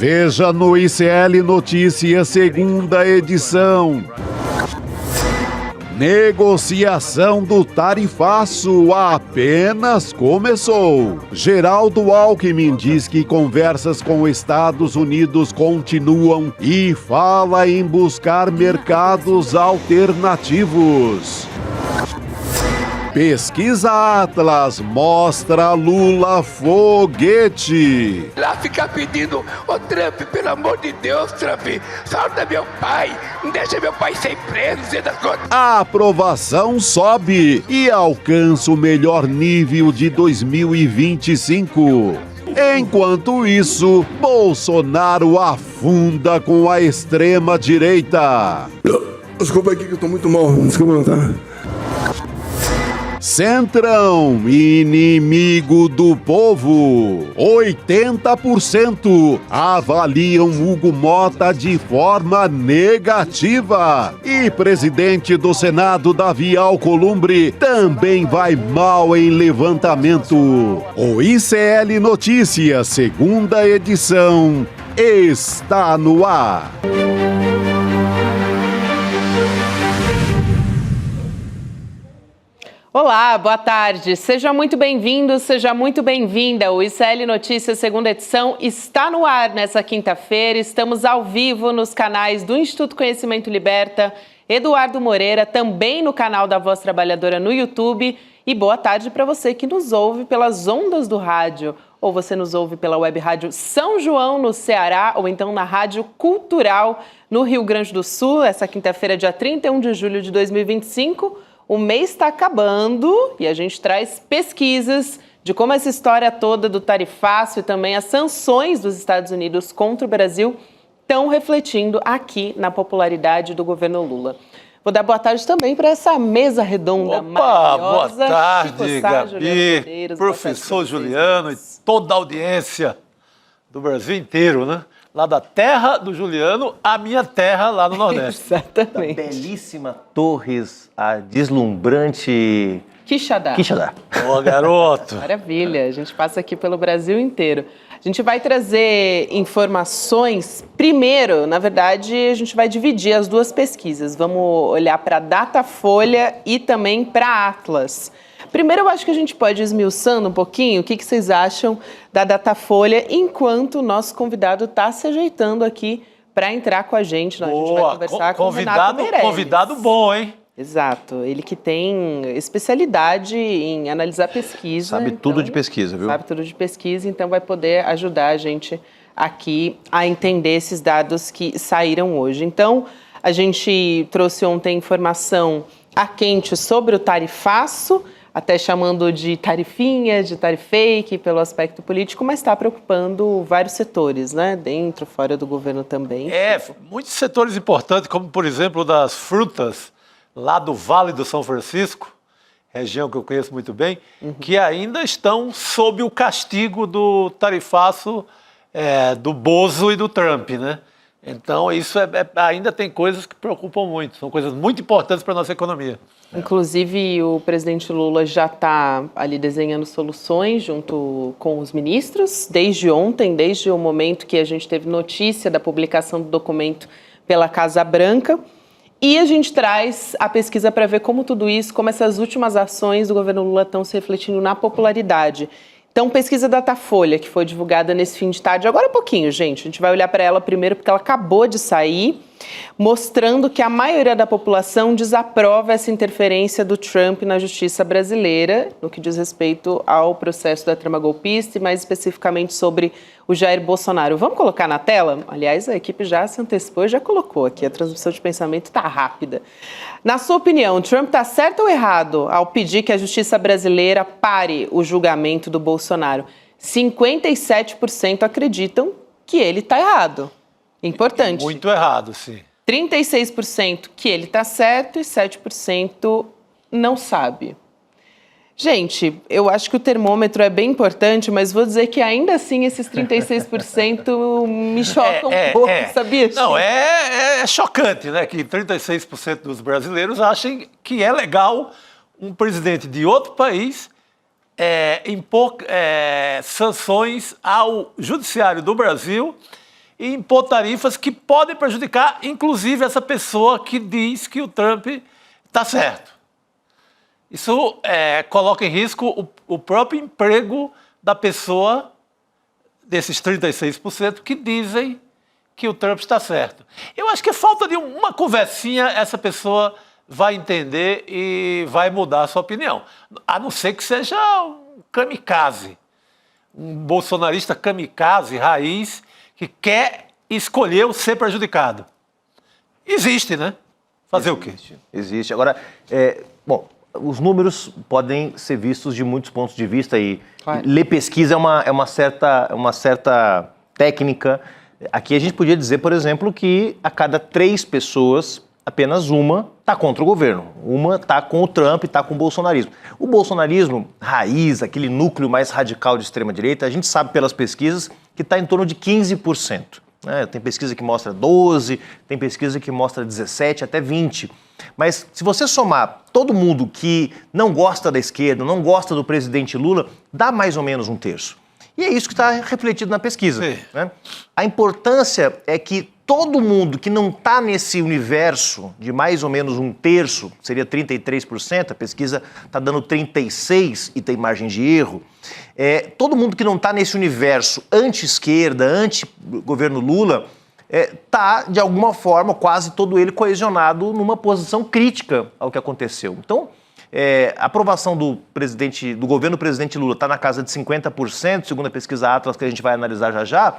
Veja no ICL Notícias, segunda edição. Negociação do tarifaço apenas começou. Geraldo Alckmin diz que conversas com Estados Unidos continuam e fala em buscar mercados alternativos. Pesquisa Atlas mostra Lula foguete. Lá ficar pedindo, ô Trump, pelo amor de Deus, Trump, solta meu pai, não deixa meu pai ser preso, não sei das coisas. A aprovação sobe e alcança o melhor nível de 2025. Enquanto isso, Bolsonaro afunda com a extrema-direita. Desculpa aqui que eu tô muito mal, desculpa, tá? Centrão, inimigo do povo. 80% avaliam Hugo Mota de forma negativa. E presidente do Senado, Davi Alcolumbre, também vai mal em levantamento. O ICL Notícias, segunda edição, está no ar. Olá, boa tarde. Seja muito bem-vindo, seja muito bem-vinda. O ICL Notícias, segunda edição, está no ar nessa quinta-feira. Estamos ao vivo nos canais do Instituto Conhecimento Liberta, Eduardo Moreira, também no canal da Voz Trabalhadora no YouTube. E boa tarde para você que nos ouve pelas ondas do rádio, ou você nos ouve pela web rádio São João, no Ceará, ou então na Rádio Cultural, no Rio Grande do Sul, essa quinta-feira, dia 31 de julho de 2025. O mês está acabando e a gente traz pesquisas de como essa história toda do tarifaço e também as sanções dos Estados Unidos contra o Brasil estão refletindo aqui na popularidade do governo Lula. Vou dar boa tarde também para essa mesa redonda maravilhosa. Boa tarde, Gabi, professor Juliano e toda a audiência do Brasil inteiro, né? Lá da terra do Juliano, a minha terra lá no Nordeste. Exatamente. Da belíssima Torres, a deslumbrante Quixadá. Boa, garoto. Maravilha, a gente passa aqui pelo Brasil inteiro. A gente vai trazer informações. Primeiro, na verdade, a gente vai dividir as duas pesquisas. Vamos olhar para a Datafolha e também para a Atlas. Primeiro, eu acho que a gente pode ir esmiuçando um pouquinho o que vocês acham da Datafolha, enquanto o nosso convidado está se ajeitando aqui para entrar com a gente. A gente vai conversar com o Renato Meirelles. Convidado bom, hein? Exato. Ele que tem especialidade em analisar pesquisa. Sabe tudo de pesquisa, viu? Sabe tudo de pesquisa, então vai poder ajudar a gente aqui a entender esses dados que saíram hoje. Então, a gente trouxe ontem informação a quente sobre o tarifaço, até chamando de tarifinha, de tarifake, pelo aspecto político, mas está preocupando vários setores, né? Dentro, fora do governo também. Muitos setores importantes, como, por exemplo, das frutas, lá do Vale do São Francisco, região que eu conheço muito bem, que ainda estão sob o castigo do tarifaço do Bozo e do Trump, né? Então, isso ainda tem coisas que preocupam muito, são coisas muito importantes para a nossa economia. Inclusive, o presidente Lula já está ali desenhando soluções junto com os ministros, desde ontem, desde o momento que a gente teve notícia da publicação do documento pela Casa Branca. E a gente traz a pesquisa para ver como tudo isso, como essas últimas ações do governo Lula estão se refletindo na popularidade. Então, pesquisa Datafolha, que foi divulgada nesse fim de tarde, agora há pouquinho, gente. A gente vai olhar para ela primeiro porque ela acabou de sair, mostrando que a maioria da população desaprova essa interferência do Trump na justiça brasileira, no que diz respeito ao processo da trama golpista e mais especificamente sobre o Jair Bolsonaro. Vamos colocar na tela? Aliás, a equipe já se antecipou e já colocou aqui. A transmissão de pensamento está rápida. Na sua opinião, Trump está certo ou errado ao pedir que a justiça brasileira pare o julgamento do Bolsonaro? 57% acreditam que ele está errado. Importante. Muito errado, sim. 36% que ele está certo e 7% não sabe. Gente, eu acho que o termômetro é bem importante, mas vou dizer que ainda assim esses 36% me chocam um pouco, sabia? Não, é chocante, né, que 36% dos brasileiros achem que é legal um presidente de outro país impor sanções ao judiciário do Brasil e impor tarifas que podem prejudicar, inclusive, essa pessoa que diz que o Trump está certo. Isso coloca em risco o próprio emprego da pessoa, desses 36% que dizem que o Trump está certo. Eu acho que falta de uma conversinha, essa pessoa vai entender e vai mudar a sua opinião. A não ser que seja um kamikaze, um bolsonarista kamikaze, raiz, que quer escolher o ser prejudicado. Existe, né? Fazer o quê? Existe. Agora, bom, os números podem ser vistos de muitos pontos de vista e ler pesquisa é uma certa técnica. Aqui a gente podia dizer, por exemplo, que a cada 3 pessoas, apenas uma está contra o governo. Uma está com o Trump, está com o bolsonarismo. O bolsonarismo raiz, aquele núcleo mais radical de extrema-direita, a gente sabe pelas pesquisas que está em torno de 15%. Né? Tem pesquisa que mostra 12%, tem pesquisa que mostra 17%, até 20%. Mas se você somar todo mundo que não gosta da esquerda, não gosta do presidente Lula, dá mais ou menos 1/3. E é isso que está refletido na pesquisa. Né? A importância é que todo mundo que não está nesse universo de mais ou menos 1/3, seria 33%, a pesquisa está dando 36% e tem margem de erro, todo mundo que não está nesse universo anti-esquerda, anti-governo Lula, está, de alguma forma, quase todo ele coesionado numa posição crítica ao que aconteceu. Então, a aprovação do governo do presidente Lula está na casa de 50%, segundo a pesquisa Atlas, que a gente vai analisar já já,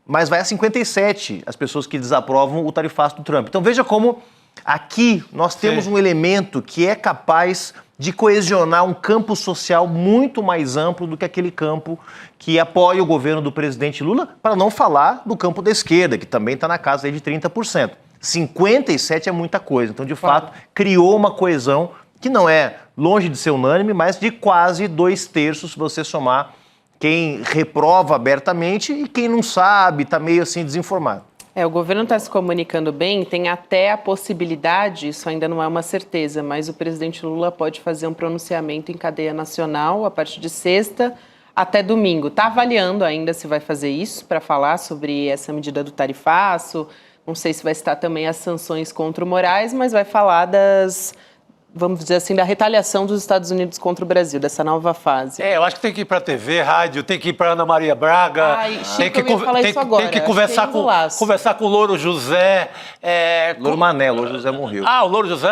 mas vai a 57% as pessoas que desaprovam o tarifaço do Trump. Então veja como aqui nós temos um elemento que é capaz de coesionar um campo social muito mais amplo do que aquele campo que apoia o governo do presidente Lula, para não falar do campo da esquerda, que também está na casa aí de 30%. 57% é muita coisa. Então, de fato, criou uma coesão que não é longe de ser unânime, mas de quase 2/3, se você somar quem reprova abertamente e quem não sabe, está meio assim desinformado. O governo está se comunicando bem, tem até a possibilidade, isso ainda não é uma certeza, mas o presidente Lula pode fazer um pronunciamento em cadeia nacional a partir de sexta até domingo. Está avaliando ainda se vai fazer isso para falar sobre essa medida do tarifaço. Não sei se vai citar também as sanções contra o Moraes, mas vai falar vamos dizer assim, da retaliação dos Estados Unidos contra o Brasil, dessa nova fase. Eu acho que tem que ir para a TV, rádio, tem que ir para Ana Maria Braga, tem que conversar com o Louro José. Louro Mané, o Louro José morreu. O Louro José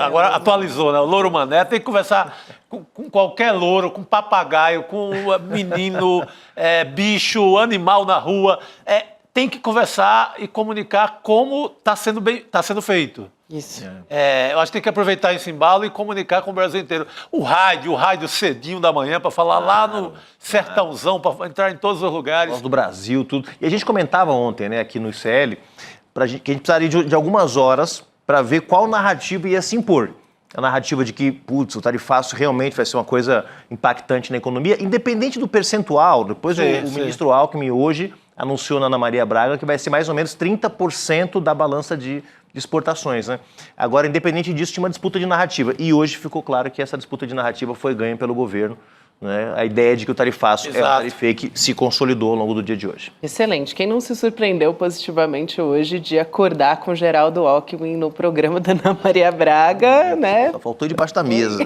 agora atualizou, né? O Louro Mané tem que conversar com qualquer louro, com papagaio, com menino, bicho, animal na rua. Tem que conversar e comunicar como está sendo feito. Isso. Eu acho que tem que aproveitar esse embalo e comunicar com o Brasil inteiro. O rádio cedinho da manhã, para falar lá no sertãozão, para entrar em todos os lugares. Do Brasil, tudo. E a gente comentava ontem, né, aqui no ICL, que a gente precisaria de algumas horas para ver qual narrativa ia se impor. A narrativa de que, o tarifaço realmente vai ser uma coisa impactante na economia, independente do percentual. Depois o ministro Alckmin hoje anunciou na Ana Maria Braga que vai ser mais ou menos 30% da balança de exportações, né? Agora, independente disso, tinha uma disputa de narrativa. E hoje ficou claro que essa disputa de narrativa foi ganha pelo governo. Né? A ideia de que o tarifaço é um tarife que se consolidou ao longo do dia de hoje. Excelente. Quem não se surpreendeu positivamente hoje de acordar com Geraldo Alckmin no programa da Ana Maria Braga, né? Só faltou debaixo da mesa.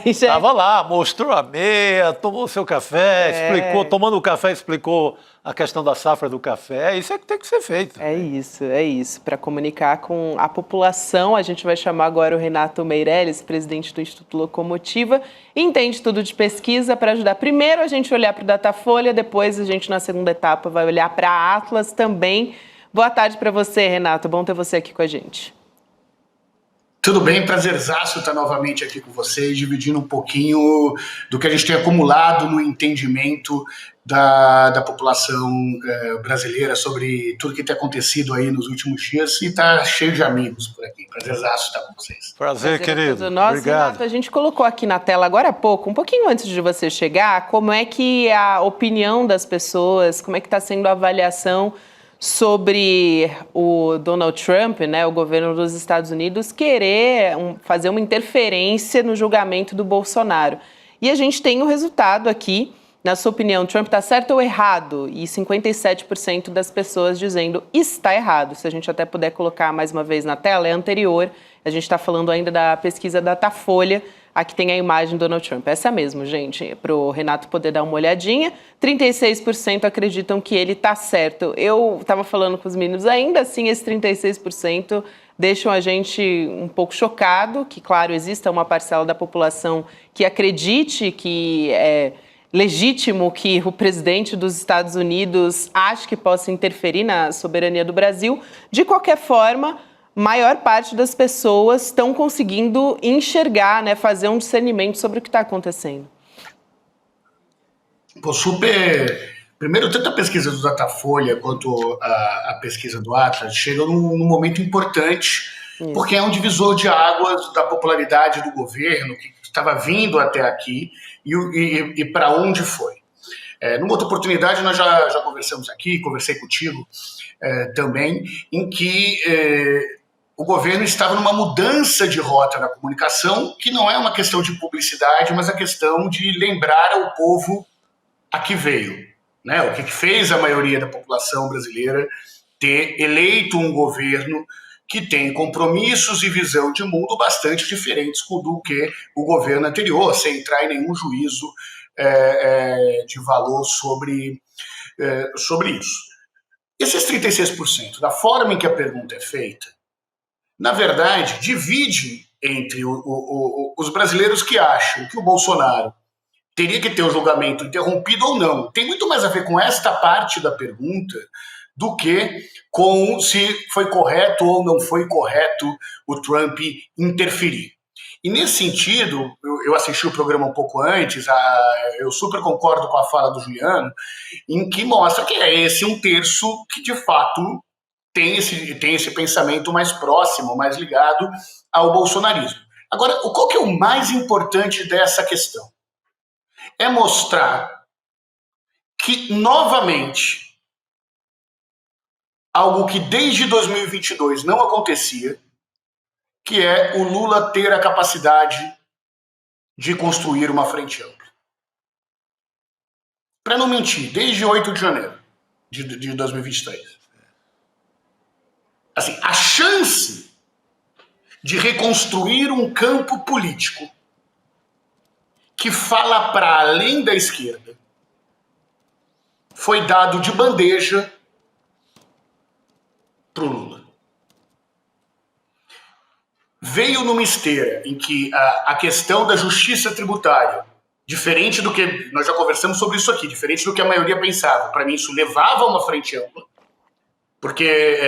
Estava lá, mostrou a meia, tomou seu café, explicou, tomando o café, explicou a questão da safra do café. Isso é que tem que ser feito. É isso. Para comunicar com a população, a gente vai chamar agora o Renato Meirelles, presidente do Instituto Locomotiva, entende tudo de pesquisa para ajudar. Primeiro a gente olhar para o Datafolha, depois a gente, na segunda etapa, vai olhar para a Atlas também. Boa tarde para você, Renato. Bom ter você aqui com a gente. Tudo bem, prazerzaço estar novamente aqui com vocês, dividindo um pouquinho do que a gente tem acumulado no entendimento da população brasileira sobre tudo que tem acontecido aí nos últimos dias, e está cheio de amigos por aqui. Prazerzaço estar com vocês. Prazer, querido. Obrigado. Renato, a gente colocou aqui na tela agora há pouco, um pouquinho antes de você chegar, como é que a opinião das pessoas, como é que está sendo a avaliação sobre o Donald Trump, né, o governo dos Estados Unidos, querer fazer uma interferência no julgamento do Bolsonaro. E a gente tem o resultado aqui Na sua opinião, Trump está certo ou errado? E 57% das pessoas dizendo está errado. Se a gente até puder colocar mais uma vez na tela, é anterior. A gente está falando ainda da pesquisa Datafolha. Aqui tem a imagem do Donald Trump. Essa mesmo, gente, para o Renato poder dar uma olhadinha. 36% acreditam que ele está certo. Eu estava falando com os meninos, ainda assim, esses 36% deixam a gente um pouco chocado, que, claro, exista uma parcela da população que acredite que é legítimo que o presidente dos Estados Unidos ache que possa interferir na soberania do Brasil. De qualquer forma, maior parte das pessoas estão conseguindo enxergar, né, fazer um discernimento sobre o que está acontecendo. Pô, super. Primeiro, tanto a pesquisa do Datafolha quanto a pesquisa do Atlas chegam num momento importante, porque é um divisor de águas da popularidade do governo que estava vindo até aqui e para onde foi. Numa outra oportunidade, nós já conversamos aqui, conversei contigo também, em que o governo estava numa mudança de rota na comunicação, que não é uma questão de publicidade, mas a questão de lembrar ao povo a que veio, né? O que fez a maioria da população brasileira ter eleito um governo que tem compromissos e visão de mundo bastante diferentes do que o governo anterior, sem entrar em nenhum juízo de valor sobre isso. Esses 36%, da forma em que a pergunta é feita, na verdade, divide entre os brasileiros que acham que o Bolsonaro teria que ter o julgamento interrompido ou não. Tem muito mais a ver com esta parte da pergunta do que com se foi correto ou não foi correto o Trump interferir. E nesse sentido, eu assisti o programa um pouco antes, eu super concordo com a fala do Juliano, em que mostra que é esse um terço que de fato tem esse pensamento mais próximo, mais ligado ao bolsonarismo. Agora, qual que é o mais importante dessa questão? É mostrar que, novamente, algo que desde 2022 não acontecia, que é o Lula ter a capacidade de construir uma frente ampla. Para não mentir, desde 8 de janeiro de 2023. Assim, a chance de reconstruir um campo político que fala para além da esquerda foi dado de bandeja para o Lula. Veio numa esteira em que a questão da justiça tributária, diferente do que, nós já conversamos sobre isso aqui, diferente do que a maioria pensava, para mim isso levava a uma frente ampla, porque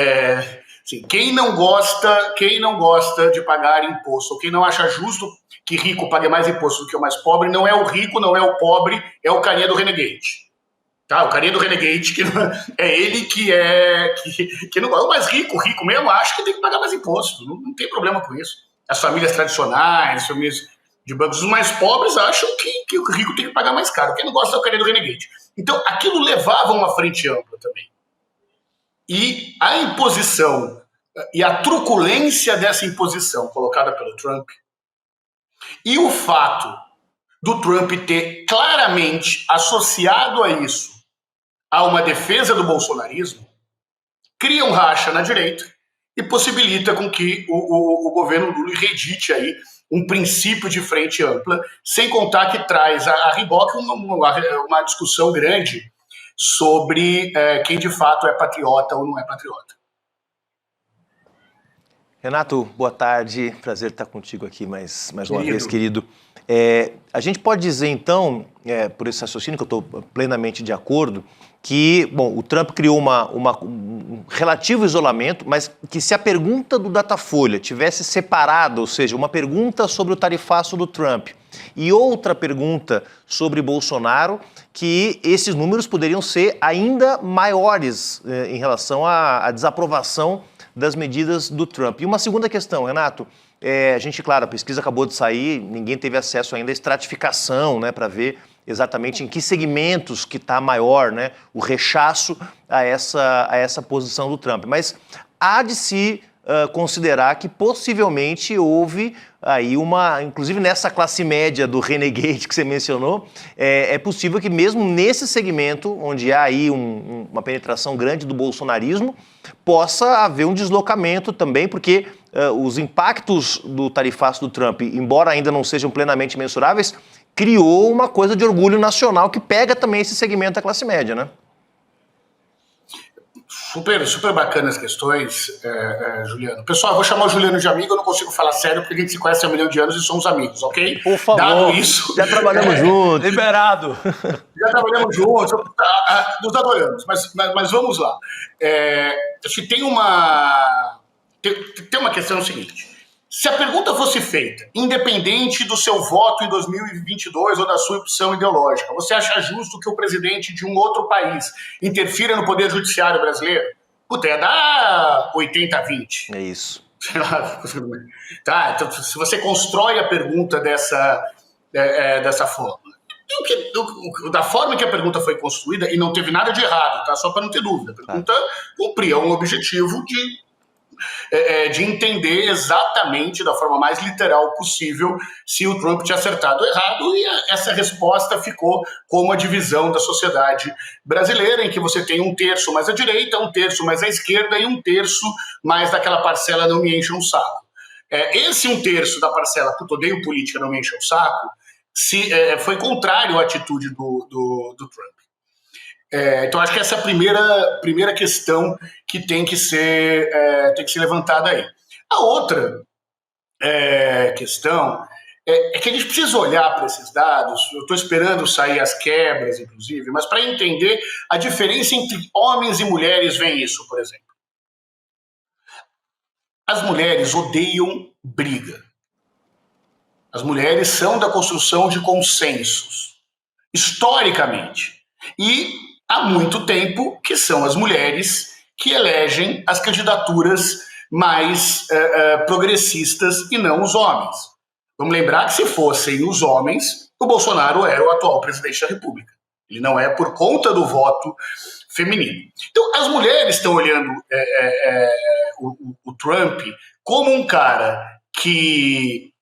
assim, quem não gosta de pagar imposto, ou quem não acha justo que rico pague mais imposto do que o mais pobre, não é o rico, não é o pobre, é o carinha do Renegade. Tá, o carinha do Renegade, que é ele que não gosta. O mais rico mesmo, acha que tem que pagar mais imposto. Não tem problema com isso. As famílias tradicionais, as famílias de bancos, os mais pobres acham que o rico tem que pagar mais caro. Quem não gosta é o carinha do Renegade. Então, aquilo levava a uma frente ampla também. E a imposição e a truculência dessa imposição colocada pelo Trump e o fato do Trump ter claramente associado a isso a uma defesa do bolsonarismo, cria um racha na direita e possibilita com que o governo Lula reedite aí um princípio de frente ampla, sem contar que traz a reboque uma discussão grande sobre quem de fato é patriota ou não é patriota. Renato, boa tarde, prazer estar contigo aqui mais uma vez, querido. A gente pode dizer, então, por esse raciocínio que eu estou plenamente de acordo, que, bom, o Trump criou um relativo isolamento, mas que se a pergunta do Datafolha tivesse separado, ou seja, uma pergunta sobre o tarifaço do Trump e outra pergunta sobre Bolsonaro, que esses números poderiam ser ainda maiores em relação à desaprovação das medidas do Trump. E uma segunda questão, Renato, a gente, claro, a pesquisa acabou de sair, ninguém teve acesso ainda à estratificação, né, para ver exatamente em que segmentos que está maior, né, o rechaço a essa posição do Trump. Mas há de se considerar que possivelmente houve aí inclusive nessa classe média do Renegade que você mencionou, é possível que mesmo nesse segmento, onde há aí uma penetração grande do bolsonarismo, possa haver um deslocamento também, porque os impactos do tarifaço do Trump, embora ainda não sejam plenamente mensuráveis, criou uma coisa de orgulho nacional que pega também esse segmento da classe média, né? Super bacana as questões, Juliano. Pessoal, eu vou chamar o Juliano de amigo, eu não consigo falar sério porque a gente se conhece há 1 milhão de anos e somos amigos, ok? Por favor, dado isso, já trabalhamos juntos. Liberado. Já trabalhamos juntos, nos adoramos, mas vamos lá. Acho que tem uma questão seguinte. Se a pergunta fosse feita, independente do seu voto em 2022 ou da sua opção ideológica, você acha justo que o presidente de um outro país interfira no poder judiciário brasileiro? Puta, ia dar 80-20. É isso. Sei lá. Tá, então, se você constrói a pergunta dessa forma, da forma que a pergunta foi construída, e não teve nada de errado, tá? Só para não ter dúvida. A pergunta cumpria um objetivo de entender exatamente, da forma mais literal possível, se o Trump tinha acertado ou errado, e essa resposta ficou como a divisão da sociedade brasileira, em que você tem 1/3 mais à direita, 1/3 mais à esquerda e 1/3 mais daquela parcela não me enche um saco. Esse 1/3 da parcela, puto, odeio política, não me enche um saco, foi contrário à atitude do Trump. Então, acho que essa é a primeira questão que tem que ser levantada aí. A outra questão é que a gente precisa olhar para esses dados. Eu estou esperando sair as quebras, inclusive, mas para entender a diferença entre homens e mulheres, vem isso, por exemplo. As mulheres odeiam briga. As mulheres são da construção de consensos, historicamente. E há muito tempo que são as mulheres que elegem as candidaturas mais progressistas e não os homens. Vamos lembrar que se fossem os homens, o Bolsonaro era o atual presidente da República. Ele não é por conta do voto feminino. Então, as mulheres estão olhando o Trump como um cara que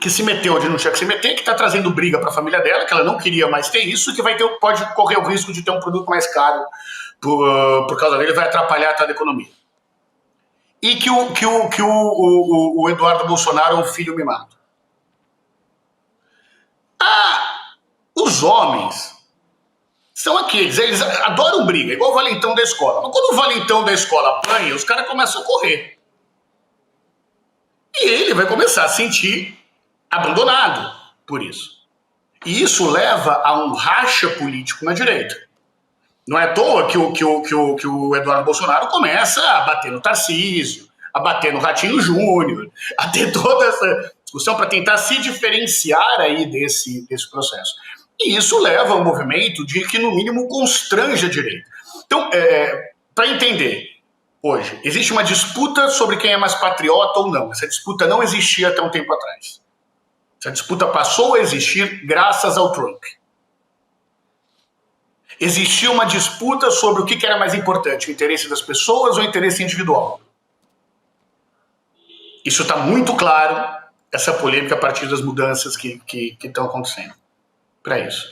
se meteu onde não tinha que se meter, que está trazendo briga para a família dela, que ela não queria mais ter isso, que pode correr o risco de ter um produto mais caro por causa dele, vai atrapalhar toda a economia. E que o Eduardo Bolsonaro é um filho mimado. Os homens são aqueles, eles adoram briga, igual o valentão da escola. Mas quando o valentão da escola apanha, os caras começam a correr. E ele vai começar a sentir abandonado por isso. E isso leva a um racha político na direita. Não é à toa que o Eduardo Bolsonaro começa a bater no Tarcísio, a bater no Ratinho Júnior, a ter toda essa discussão para tentar se diferenciar aí desse processo. E isso leva a um movimento de que, no mínimo, constrange a direita. Então, para entender, hoje, existe uma disputa sobre quem é mais patriota ou não. Essa disputa não existia até um tempo atrás. Essa disputa passou a existir graças ao Trump. Existia uma disputa sobre o que era mais importante, o interesse das pessoas ou o interesse individual. Isso está muito claro, essa polêmica, a partir das mudanças que estão acontecendo para isso.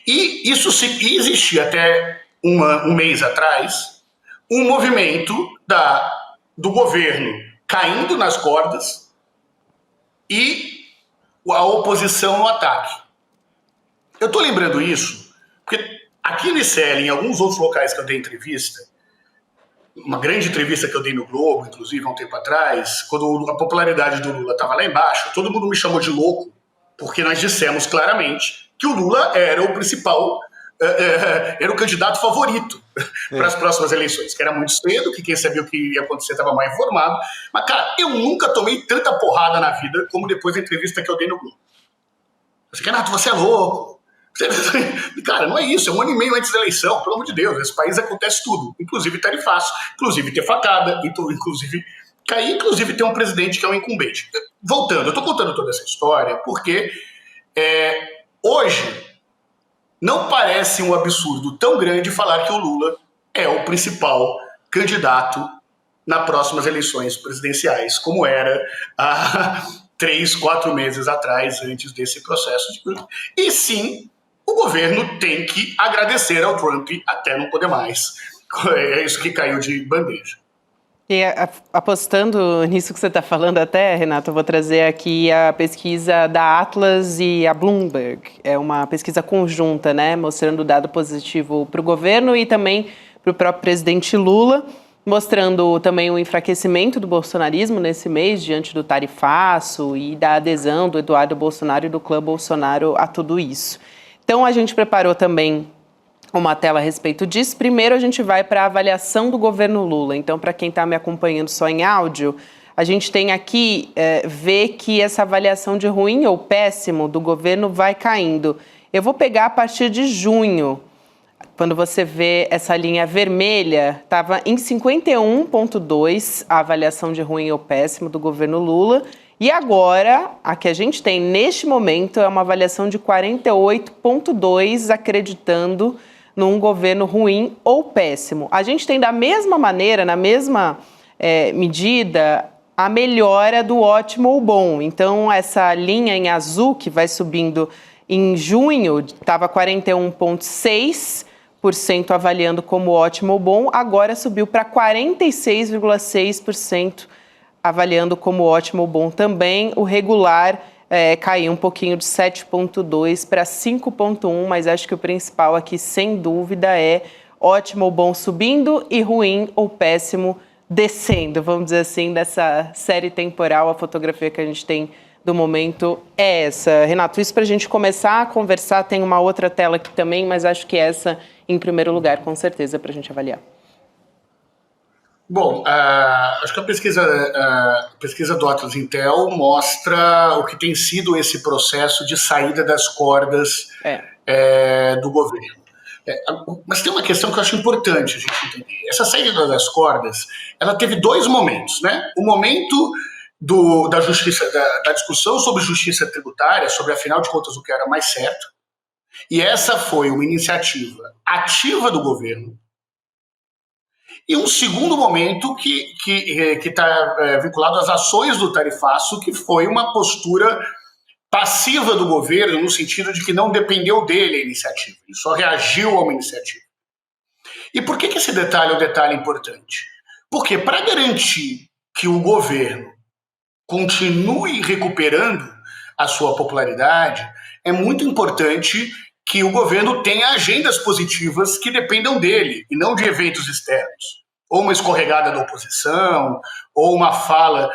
E existia até um mês atrás um movimento do governo caindo nas cordas e a oposição no ataque. Eu estou lembrando isso porque aqui no ICL, em alguns outros locais que eu dei entrevista, uma grande entrevista que eu dei no Globo, inclusive, há um tempo atrás, quando a popularidade do Lula estava lá embaixo, todo mundo me chamou de louco, porque nós dissemos claramente que o Lula era o principal, era o candidato favorito para as próximas eleições, que era muito cedo, que quem sabia o que ia acontecer estava mal informado. Mas, cara, eu nunca tomei tanta porrada na vida como depois da entrevista que eu dei no Globo. Eu disse, Renato, você é louco. Cara, não é isso, é 1 ano e meio antes da eleição, pelo amor de Deus, nesse país acontece tudo, inclusive tarifaço, inclusive ter facada, inclusive cair, inclusive ter um presidente que é um incumbente. Voltando, eu estou contando toda essa história porque hoje não parece um absurdo tão grande falar que o Lula é o principal candidato nas próximas eleições presidenciais, como era há 3, 4 meses atrás, antes desse processo. E sim, o governo tem que agradecer ao Trump até não poder mais. É isso que caiu de bandeja. E apostando nisso que você está falando até, Renato, eu vou trazer aqui a pesquisa da Atlas e a Bloomberg. É uma pesquisa conjunta, né, mostrando dado positivo para o governo e também para o próprio presidente Lula, mostrando também o enfraquecimento do bolsonarismo nesse mês, diante do tarifaço e da adesão do Eduardo Bolsonaro e do clã Bolsonaro a tudo isso. Então, a gente preparou também uma tela a respeito disso. Primeiro, a gente vai para a avaliação do governo Lula. Então, para quem está me acompanhando só em áudio, a gente tem aqui, vê que essa avaliação de ruim ou péssimo do governo vai caindo. Eu vou pegar a partir de junho. Quando você vê essa linha vermelha, estava em 51,2 a avaliação de ruim ou péssimo do governo Lula. E agora, a que a gente tem neste momento é uma avaliação de 48,2, acreditando num governo ruim ou péssimo. A gente tem da mesma maneira, na mesma medida, a melhora do ótimo ou bom. Então, essa linha em azul que vai subindo em junho, estava 41,6% avaliando como ótimo ou bom, agora subiu para 46,6% avaliando como ótimo ou bom também. O regular caiu um pouquinho de 7,2 para 5,1, mas acho que o principal aqui, sem dúvida, é ótimo ou bom subindo e ruim ou péssimo descendo, vamos dizer assim, dessa série temporal. A fotografia que a gente tem do momento é essa. Renato, isso para a gente começar a conversar, tem uma outra tela aqui também, mas acho que essa, em primeiro lugar, com certeza, para a gente avaliar. Bom, acho que a pesquisa do Atlas Intel mostra o que tem sido esse processo de saída das cordas do governo. Mas tem uma questão que eu acho importante a gente entender. Essa saída das cordas, ela teve 2 momentos, né? O momento da justiça, da discussão sobre justiça tributária, sobre afinal de contas o que era mais certo, e essa foi uma iniciativa ativa do governo. E um segundo momento que está vinculado às ações do tarifaço, que foi uma postura passiva do governo, no sentido de que não dependeu dele a iniciativa, ele só reagiu a uma iniciativa. E por que esse detalhe é um detalhe importante? Porque para garantir que o governo continue recuperando a sua popularidade, é muito importante que o governo tenha agendas positivas que dependam dele, e não de eventos externos. Ou uma escorregada da oposição, ou uma fala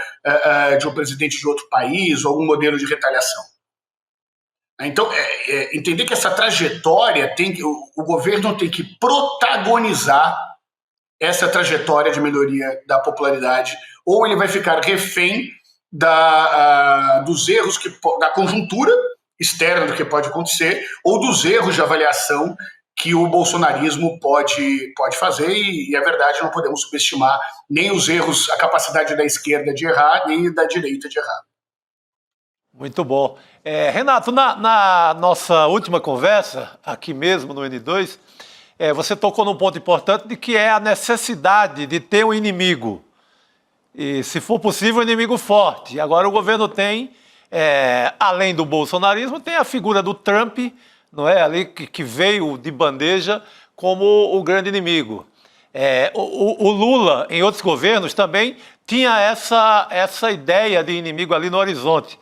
de um presidente de outro país, ou algum modelo de retaliação. Então, entender que essa trajetória, o governo tem que protagonizar essa trajetória de melhoria da popularidade, ou ele vai ficar refém dos erros da conjuntura externa do que pode acontecer, ou dos erros de avaliação que o bolsonarismo pode fazer, e é verdade, não podemos subestimar nem os erros, a capacidade da esquerda de errar, nem da direita de errar. Muito bom. Renato, na nossa última conversa, aqui mesmo no N2, você tocou num ponto importante de que é a necessidade de ter um inimigo. E, se for possível, um inimigo forte. E agora o governo tem, além do bolsonarismo, tem a figura do Trump, não é? Ali que veio de bandeja como o grande inimigo. O Lula, em outros governos, também tinha essa ideia de inimigo ali no horizonte.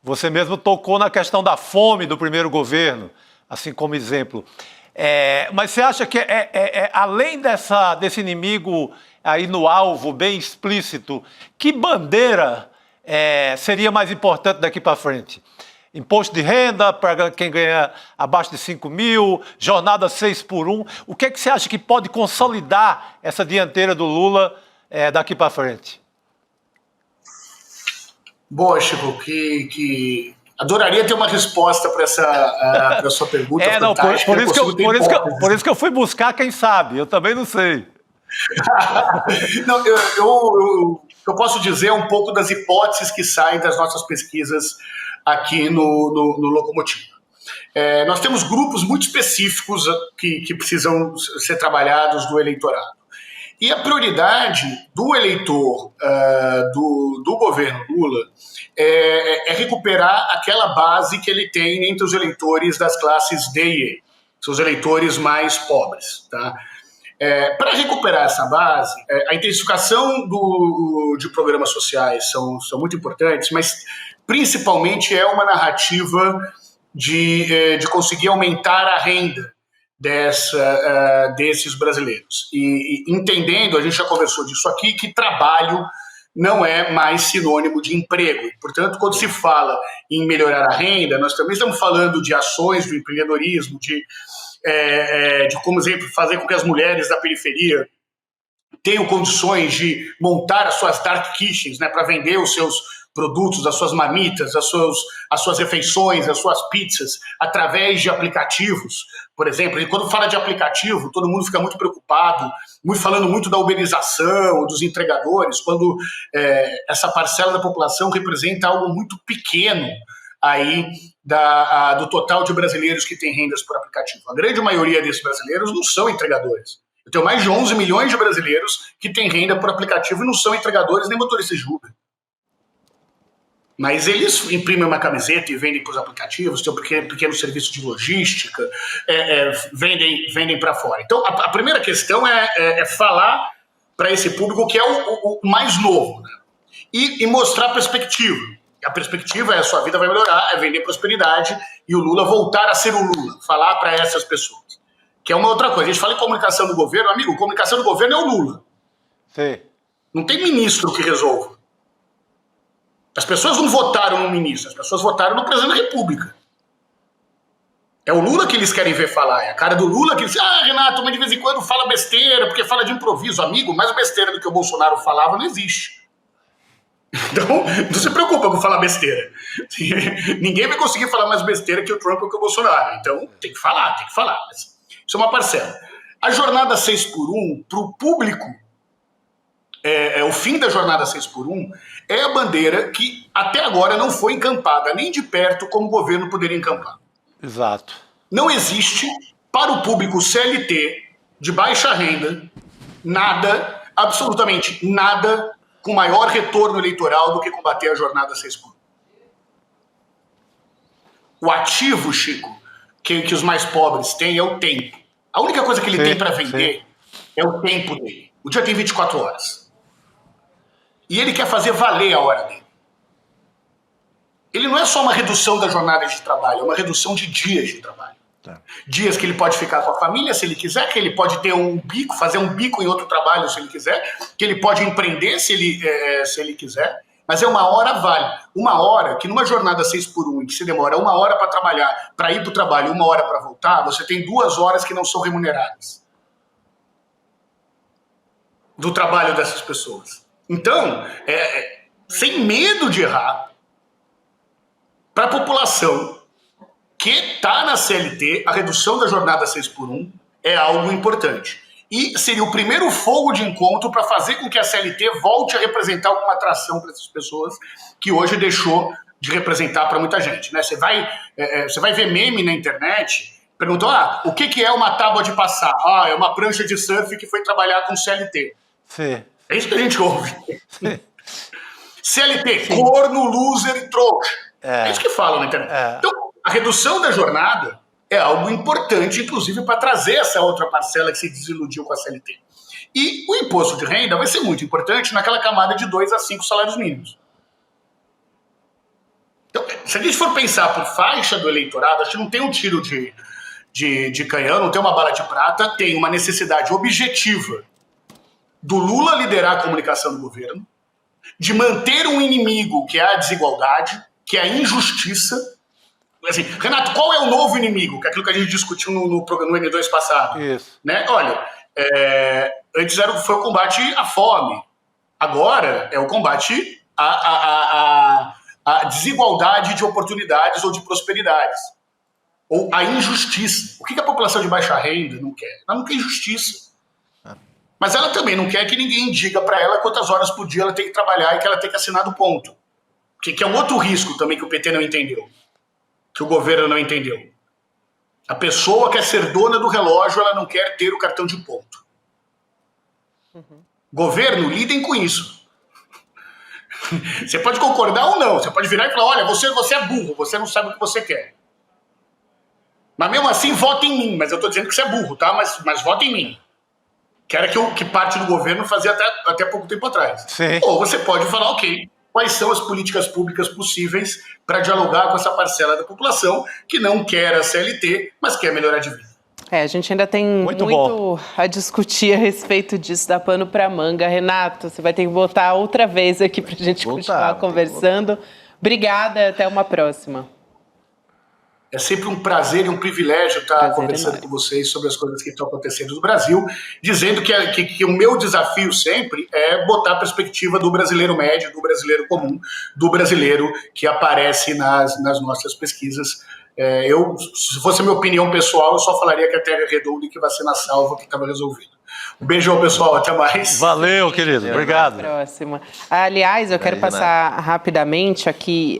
Você mesmo tocou na questão da fome do primeiro governo, assim como exemplo. Mas você acha que além desse inimigo aí no alvo, bem explícito, que bandeira seria mais importante daqui para frente? Imposto de renda para quem ganha abaixo de 5 mil, jornada 6 por 1. O que você acha que pode consolidar essa dianteira do Lula daqui para frente? Boa, Chico, que adoraria ter uma resposta para essa sua pergunta. Por isso que eu fui buscar quem sabe, eu também não sei. Não, eu posso dizer um pouco das hipóteses que saem das nossas pesquisas aqui no Locomotiva. Nós temos grupos muito específicos que precisam ser trabalhados do eleitorado. E a prioridade do eleitor do governo Lula é recuperar aquela base que ele tem entre os eleitores das classes D e E, seus eleitores mais pobres. Tá? Para recuperar essa base, a intensificação de programas sociais são muito importantes, mas principalmente é uma narrativa de conseguir aumentar a renda desses brasileiros. E entendendo, a gente já conversou disso aqui, que trabalho não é mais sinônimo de emprego. Portanto, quando se fala em melhorar a renda, nós também estamos falando de ações do empreendedorismo, de como exemplo, fazer com que as mulheres da periferia tenham condições de montar as suas dark kitchens, né, para vender os seus produtos, as suas marmitas, as suas refeições, as suas pizzas, através de aplicativos, por exemplo. E quando fala de aplicativo, todo mundo fica muito preocupado, falando muito da uberização, dos entregadores, quando essa parcela da população representa algo muito pequeno aí do total de brasileiros que têm rendas por aplicativo. A grande maioria desses brasileiros não são entregadores. Eu tenho mais de 11 milhões de brasileiros que têm renda por aplicativo e não são entregadores nem motoristas de Uber. Mas eles imprimem uma camiseta e vendem para os aplicativos, tem um pequeno serviço de logística, vendem para fora. Então, a primeira questão é falar para esse público que é o mais novo, né? E mostrar a perspectiva. A perspectiva é a sua vida vai melhorar, é vender prosperidade e o Lula voltar a ser o Lula, falar para essas pessoas. Que é uma outra coisa. A gente fala em comunicação do governo, amigo, comunicação do governo é o Lula. Sim. Não tem ministro que resolva. As pessoas não votaram no ministro, as pessoas votaram no presidente da República. É o Lula que eles querem ver falar, é a cara do Lula que eles dizem, Renato, mas de vez em quando fala besteira, porque fala de improviso. Amigo, mais besteira do que o Bolsonaro falava não existe. Então, não se preocupa com falar besteira. Ninguém vai conseguir falar mais besteira que o Trump ou que o Bolsonaro. Então, tem que falar. Mas isso é uma parcela. A jornada 6x1, para o público, o fim da jornada 6x1 é a bandeira que até agora não foi encampada nem de perto como o governo poderia encampar. Exato. Não existe para o público CLT de baixa renda nada, absolutamente nada, com maior retorno eleitoral do que combater a jornada 6x1. O ativo, Chico, que os mais pobres têm é o tempo. A única coisa que ele tem para vender é o tempo dele. O dia tem 24 horas. E ele quer fazer valer a hora dele. Ele não é só uma redução da jornada de trabalho, é uma redução de dias de trabalho. Tá. Dias que ele pode ficar com a família se ele quiser, que ele pode ter um bico, fazer um bico em outro trabalho se ele quiser, que ele pode empreender se ele quiser, mas é uma hora vale. Uma hora que numa jornada 6x1, que se demora 1 hora para trabalhar, para ir para o trabalho, 1 hora para voltar, você tem 2 horas que não são remuneradas do trabalho dessas pessoas. Então, sem medo de errar, para a população que está na CLT, a redução da jornada 6x1 é algo importante. E seria o primeiro fogo de encontro para fazer com que a CLT volte a representar alguma atração para essas pessoas que hoje deixou de representar para muita gente. Né? Você vai ver meme na internet, perguntou, o que é uma tábua de passar? É uma prancha de surf que foi trabalhar com CLT. Sim. É isso que a gente ouve. CLT, corno, loser e trouxa. É isso que falam na internet. Então, a redução da jornada é algo importante, inclusive, para trazer essa outra parcela que se desiludiu com a CLT. E o imposto de renda vai ser muito importante naquela camada de 2 a 5 salários mínimos. Então, se a gente for pensar por faixa do eleitorado, acho que não tem um tiro de canhão, não tem uma bala de prata, tem uma necessidade objetiva do Lula liderar a comunicação do governo, de manter um inimigo que é a desigualdade, que é a injustiça. Assim, Renato, qual é o novo inimigo? Que é aquilo que a gente discutiu no N2 passado. Isso. Né? Olha, antes foi o combate à fome. Agora é o combate à desigualdade de oportunidades ou de prosperidades. Ou a injustiça. O que a população de baixa renda não quer? Ela não quer injustiça. Mas ela também não quer que ninguém diga para ela quantas horas por dia ela tem que trabalhar e que ela tem que assinar do ponto. Que é um outro risco também que o PT não entendeu. Que o governo não entendeu. A pessoa quer ser dona do relógio, ela não quer ter o cartão de ponto. Governo, lidem com isso. Você pode concordar ou não, você pode virar e falar, olha, você é burro, você não sabe o que você quer. Mas mesmo assim, vota em mim. Mas eu tô dizendo que você é burro, tá? Mas vota em mim. Que era que parte do governo fazia até pouco tempo atrás. Sim. Ou você pode falar, ok, quais são as políticas públicas possíveis para dialogar com essa parcela da população que não quer a CLT, mas quer melhorar de vida. A gente ainda tem muito a discutir a respeito disso, dá pano para manga. Renato, você vai ter que voltar outra vez aqui para a gente continuar conversando. Obrigada, até uma próxima. É sempre um prazer e um privilégio estar conversando com vocês sobre as coisas que estão acontecendo no Brasil, dizendo que o meu desafio sempre é botar a perspectiva do brasileiro médio, do brasileiro comum, do brasileiro que aparece nas nossas pesquisas. Se fosse a minha opinião pessoal, eu só falaria que a Terra é redonda e que vacina salva, que estava resolvido. Um beijão, pessoal. Até mais. Valeu, querido. Obrigado. Até a próxima. Aliás, eu quero passar rapidamente aqui.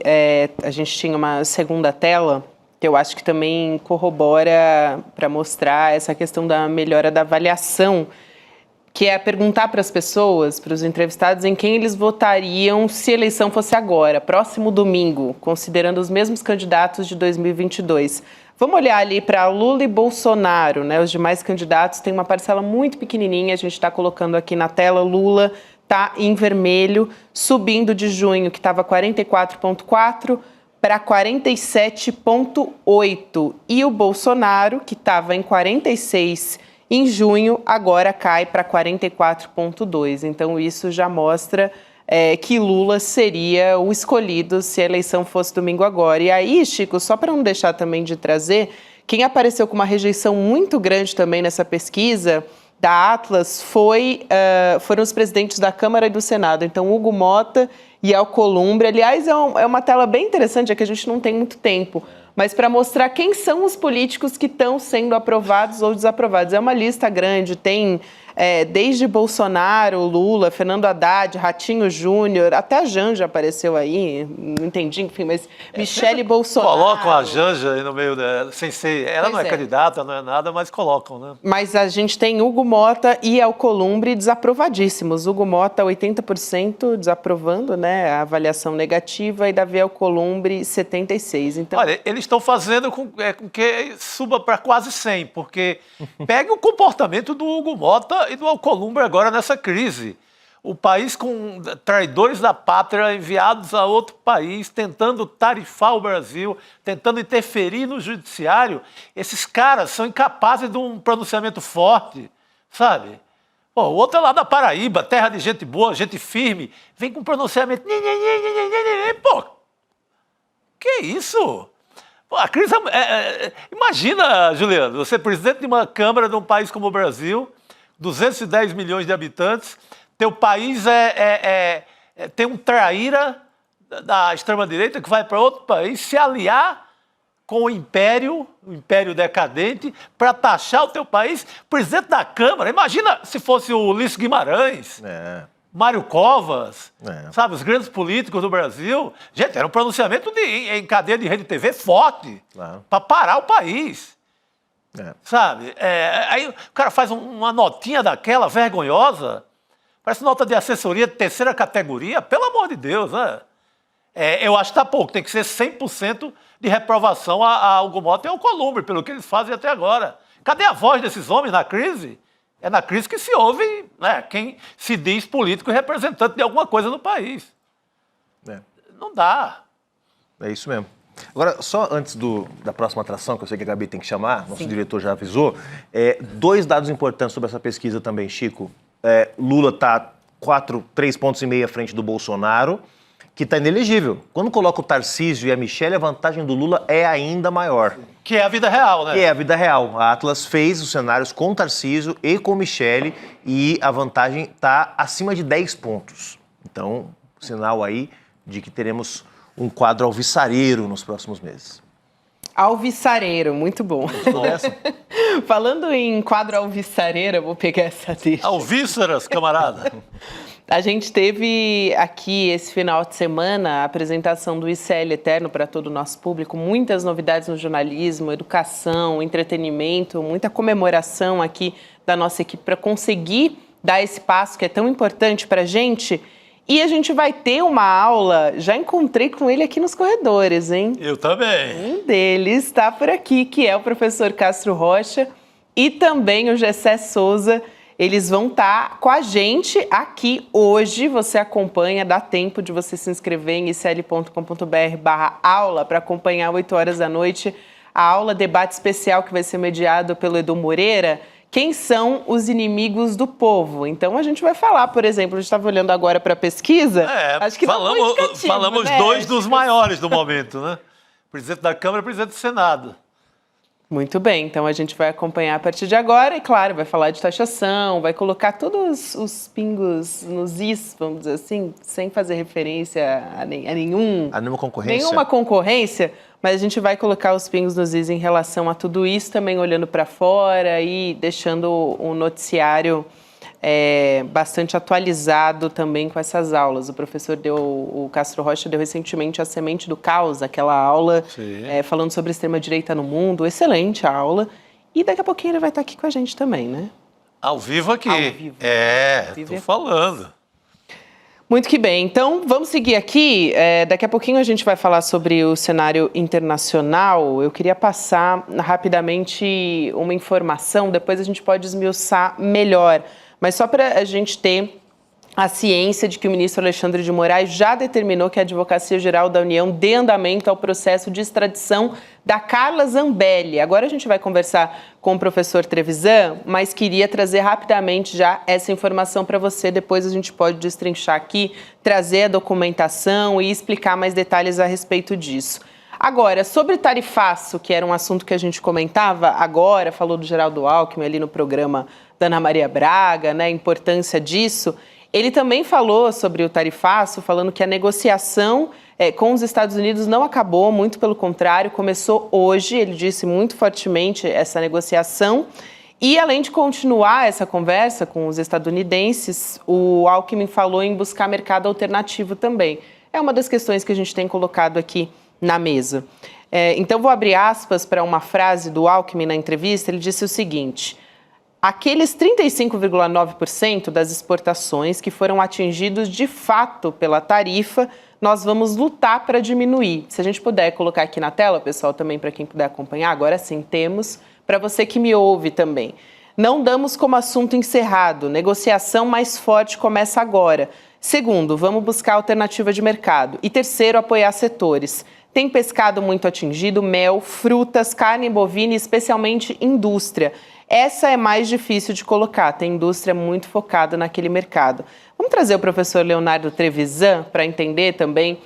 A gente tinha uma segunda tela que eu acho que também corrobora para mostrar essa questão da melhora da avaliação, que é perguntar para as pessoas, para os entrevistados, em quem eles votariam se a eleição fosse agora, próximo domingo, considerando os mesmos candidatos de 2022. Vamos olhar ali para Lula e Bolsonaro, né? Os demais candidatos têm uma parcela muito pequenininha, a gente está colocando aqui na tela. Lula está em vermelho, subindo de junho, que estava 44,4%, para 47,8%. E o Bolsonaro, que estava em 46% em junho, agora cai para 44,2%. Então, isso já mostra que Lula seria o escolhido se a eleição fosse domingo agora. E aí, Chico, só para não deixar também de trazer, quem apareceu com uma rejeição muito grande também nessa pesquisa da Atlas foram os presidentes da Câmara e do Senado. Então, Hugo Mota e Alcolumbre. Aliás, é uma tela bem interessante, é que a gente não tem muito tempo, mas para mostrar quem são os políticos que estão sendo aprovados ou desaprovados. É uma lista grande, tem desde Bolsonaro, Lula, Fernando Haddad, Ratinho Júnior, até a Janja apareceu aí, não entendi, enfim, mas Michele Bolsonaro. Colocam a Janja aí no meio dela, sem ser, ela não é candidata, não é nada, mas colocam, né? Mas a gente tem Hugo Mota e Alcolumbre desaprovadíssimos. Hugo Mota, 80% desaprovando, né, a avaliação negativa, e Davi Alcolumbre, 76%. Então, olha, eles estão fazendo com que suba para quase 100, porque pega o comportamento do Hugo Mota e do Alcolumbre agora nessa crise. O país com traidores da pátria enviados a outro país, tentando tarifar o Brasil, tentando interferir no judiciário. Esses caras são incapazes de um pronunciamento forte, sabe? Pô, o outro é lá da Paraíba, terra de gente boa, gente firme, vem com pronunciamento... Pô, que isso? Pô, a crise imagina, Juliano, você é presidente de uma Câmara de um país como o Brasil, 210 milhões de habitantes, teu país tem um traíra da extrema-direita que vai para outro país se aliar com o império decadente, para taxar o teu país. Presidente da Câmara, imagina se fosse o Ulisses Guimarães, Mário Covas, sabe, os grandes políticos do Brasil. Gente, era um pronunciamento em cadeia de rede TV forte, para parar o país. Sabe? Aí o cara faz uma notinha daquela vergonhosa, parece nota de assessoria de terceira categoria, pelo amor de Deus, né? Eu acho que tá pouco, tem que ser 100% de reprovação a Hugo Mota e ao Alcolumbre, pelo que eles fazem até agora. Cadê a voz desses homens na crise? É na crise que se ouve, né, quem se diz político e representante de alguma coisa no país. Não dá. É isso mesmo. Agora, só antes da próxima atração, que eu sei que a Gabi tem que chamar, nosso diretor já avisou, 2 dados importantes sobre essa pesquisa também, Chico. Lula está 3,5 pontos à frente do Bolsonaro, que está inelegível. Quando coloca o Tarcísio e a Michele, a vantagem do Lula é ainda maior. Que é a vida real, né? Que é a vida real. A Atlas fez os cenários com o Tarcísio e com Michele e a vantagem está acima de 10 pontos. Então, sinal aí de que teremos um quadro alvissareiro nos próximos meses. Alvissareiro, muito bom. Falando em quadro alvissareiro, eu vou pegar essa deixa. Alvíssaras, camarada. A gente teve aqui esse final de semana a apresentação do ICL Eterno para todo o nosso público, muitas novidades no jornalismo, educação, entretenimento, muita comemoração aqui da nossa equipe para conseguir dar esse passo que é tão importante para a gente. E a gente vai ter uma aula, já encontrei com ele aqui nos corredores, hein? Eu também. Um deles está por aqui, que é o professor Castro Rocha e também o Gessé Souza. Eles vão estar com a gente aqui hoje. Você acompanha, dá tempo de você se inscrever em icl.com.br/aula para acompanhar 8 horas da noite a aula debate especial que vai ser mediado pelo Edu Moreira. Quem são os inimigos do povo? Então a gente vai falar, por exemplo, a gente estava olhando agora para a pesquisa. Acho que falamos né? dois dos maiores do momento, né? Presidente da Câmara e presidente do Senado. Muito bem, então a gente vai acompanhar a partir de agora e, claro, vai falar de taxação, vai colocar todos os pingos nos is, vamos dizer assim, sem fazer referência a nenhuma concorrência, mas a gente vai colocar os pingos nos is em relação a tudo isso, também olhando para fora e deixando o noticiário bastante atualizado também com essas aulas. O Castro Rocha deu recentemente a Semente do Caos, aquela aula falando sobre extrema-direita no mundo, excelente a aula, e daqui a pouquinho ele vai estar aqui com a gente também, né? Ao vivo aqui. Ao vivo. Tô falando. Muito que bem, então vamos seguir aqui, daqui a pouquinho a gente vai falar sobre o cenário internacional. Eu queria passar rapidamente uma informação, depois a gente pode esmiuçar melhor. Mas só para a gente ter a ciência de que o ministro Alexandre de Moraes já determinou que a Advocacia Geral da União dê andamento ao processo de extradição da Carla Zambelli. Agora a gente vai conversar com o professor Trevisan, mas queria trazer rapidamente já essa informação para você. Depois a gente pode destrinchar aqui, trazer a documentação e explicar mais detalhes a respeito disso. Agora, sobre tarifaço, que era um assunto que a gente comentava agora, falou do Geraldo Alckmin ali no programa da Ana Maria Braga, né, a importância disso. Ele também falou sobre o tarifaço, falando que a negociação com os Estados Unidos não acabou, muito pelo contrário, começou hoje, ele disse muito fortemente essa negociação. E além de continuar essa conversa com os estadunidenses, o Alckmin falou em buscar mercado alternativo também. É uma das questões que a gente tem colocado aqui na mesa. Então vou abrir aspas para uma frase do Alckmin na entrevista, ele disse o seguinte: aqueles 35,9% das exportações que foram atingidos de fato pela tarifa, nós vamos lutar para diminuir. Se a gente puder colocar aqui na tela, pessoal, também para quem puder acompanhar, agora sim temos, para você que me ouve também. Não damos como assunto encerrado, negociação mais forte começa agora. Segundo, vamos buscar alternativa de mercado. E terceiro, apoiar setores. Tem pescado muito atingido, mel, frutas, carne bovina e especialmente indústria. Essa é mais difícil de colocar, tem indústria muito focada naquele mercado. Vamos trazer o professor Leonardo Trevisan para entender também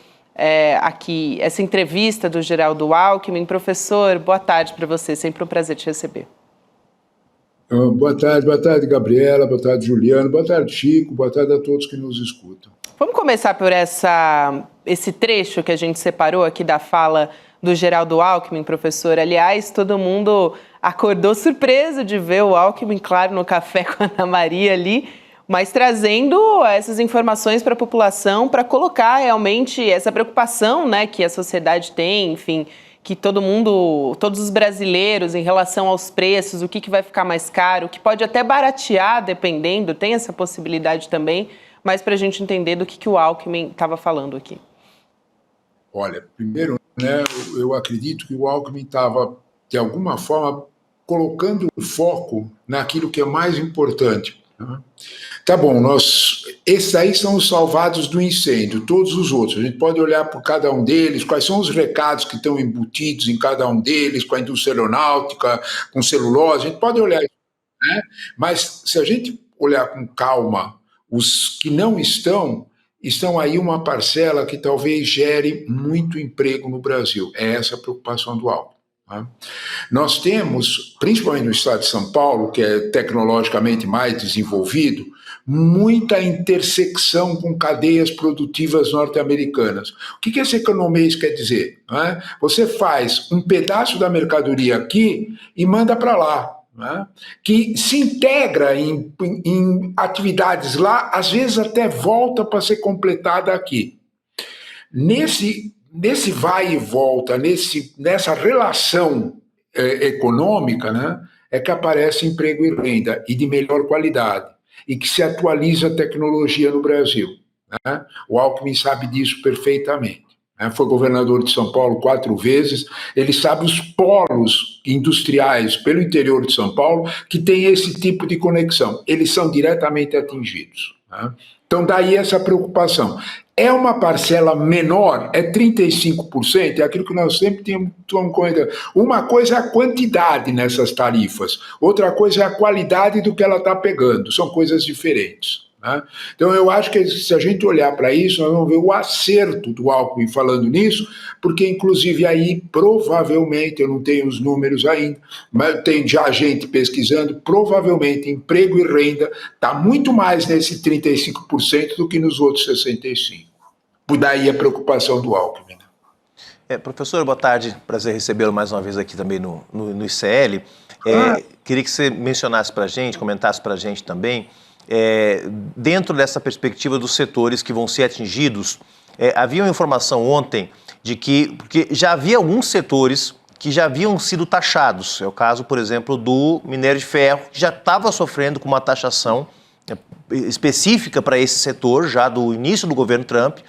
aqui essa entrevista do Geraldo Alckmin. Professor, boa tarde para você, sempre um prazer te receber. Boa tarde, Gabriela, boa tarde, Juliano, boa tarde, Chico, boa tarde a todos que nos escutam. Vamos começar por esse trecho que a gente separou aqui da fala do Geraldo Alckmin, professor. Aliás, todo mundo acordou surpreso de ver o Alckmin, claro, no café com a Ana Maria ali, mas trazendo essas informações para a população para colocar realmente essa preocupação, né, que a sociedade tem, enfim, que todos os brasileiros em relação aos preços, o que vai ficar mais caro, o que pode até baratear, dependendo, tem essa possibilidade também, mas para a gente entender do que o Alckmin estava falando aqui. Olha, primeiro, né, eu acredito que o Alckmin estava, de alguma forma, colocando o foco naquilo que é mais importante. Né? Tá bom, esses aí são os salvados do incêndio, todos os outros. A gente pode olhar por cada um deles, quais são os recados que estão embutidos em cada um deles, com a indústria aeronáutica, com celulose, a gente pode olhar isso, né? Mas se a gente olhar com calma, os que não estão aí uma parcela que talvez gere muito emprego no Brasil. É essa a preocupação do Alckmin. Né? Nós temos, principalmente no estado de São Paulo, que é tecnologicamente mais desenvolvido, muita intersecção com cadeias produtivas norte-americanas. O que esse economês quer dizer? Né? Você faz um pedaço da mercadoria aqui e manda para lá. Né? Que se integra em atividades lá, às vezes até volta para ser completada aqui. Nesse vai e volta, nessa relação econômica, né, é que aparece emprego e renda, e de melhor qualidade. e que se atualiza a tecnologia no Brasil. Né? O Alckmin sabe disso perfeitamente. Né? Foi governador de São Paulo 4 vezes, ele sabe os polos industriais pelo interior de São Paulo que tem esse tipo de conexão. Eles são diretamente atingidos. Né? Então, daí essa preocupação. É uma parcela menor, é 35%, é aquilo que nós sempre temos comentado. Uma coisa é a quantidade nessas tarifas, outra coisa é a qualidade do que ela está pegando, são coisas diferentes. Né? Então, eu acho que se a gente olhar para isso, nós vamos ver o acerto do Alckmin falando nisso, porque, inclusive, aí, provavelmente, eu não tenho os números ainda, mas tem já gente pesquisando, provavelmente, emprego e renda está muito mais nesse 35% do que nos outros 65%. Por daí a preocupação do Alckmin. Professor, boa tarde. Prazer recebê-lo mais uma vez aqui também no ICL. Queria que você mencionasse para a gente, comentasse para a gente também, dentro dessa perspectiva dos setores que vão ser atingidos, havia uma informação ontem de que, porque já havia alguns setores que já haviam sido taxados, é o caso, por exemplo, do minério de ferro, que já estava sofrendo com uma taxação específica para esse setor, já do início do governo Trump,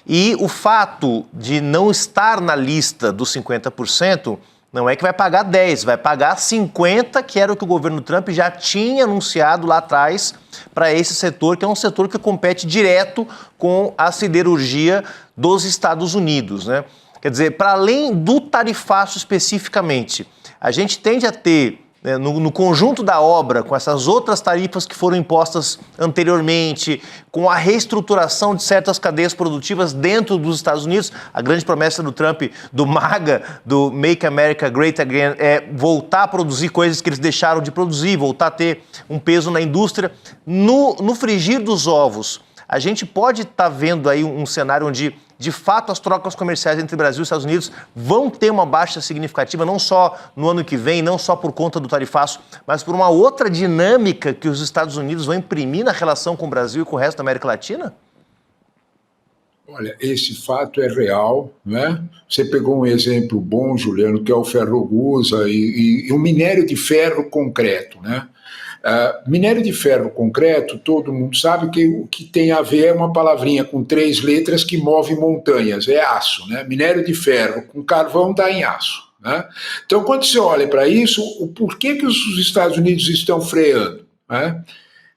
e o fato de não estar na lista dos 50%, não é que vai pagar 10, vai pagar 50, que era o que o governo Trump já tinha anunciado lá atrás para esse setor, que é um setor que compete direto com a siderurgia dos Estados Unidos, né? Quer dizer, para além do tarifaço especificamente, a gente tende a ter, né, no conjunto da obra, com essas outras tarifas que foram impostas anteriormente, com a reestruturação de certas cadeias produtivas dentro dos Estados Unidos, a grande promessa do Trump, do MAGA, do Make America Great Again, é voltar a produzir coisas que eles deixaram de produzir, voltar a ter um peso na indústria. No frigir dos ovos, a gente pode estar vendo aí um cenário onde, de fato, as trocas comerciais entre Brasil e Estados Unidos vão ter uma baixa significativa, não só no ano que vem, não só por conta do tarifaço, mas por uma outra dinâmica que os Estados Unidos vão imprimir na relação com o Brasil e com o resto da América Latina? Olha, esse fato é real, né? Você pegou um exemplo bom, Juliano, que é o ferro-gusa e o minério de ferro concreto, né? Minério de ferro concreto, todo mundo sabe que o que tem a ver é uma palavrinha com 3 letras que move montanhas, é aço, né? Minério de ferro com carvão dá em aço, né? Então, quando você olha para isso, o porquê que os Estados Unidos estão freando, né?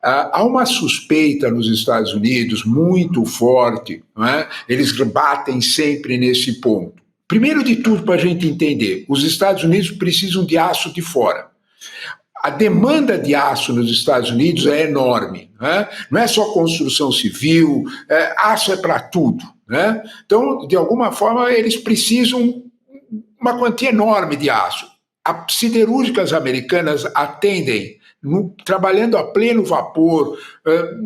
Há uma suspeita nos Estados Unidos muito forte, né? Eles batem sempre nesse ponto. Primeiro de tudo, para a gente entender, os Estados Unidos precisam de aço de fora. A demanda de aço nos Estados Unidos é enorme, né? Não é só construção civil, aço é para tudo, né? Então, de alguma forma, eles precisam uma quantia enorme de aço. As siderúrgicas americanas atendem, trabalhando a pleno vapor,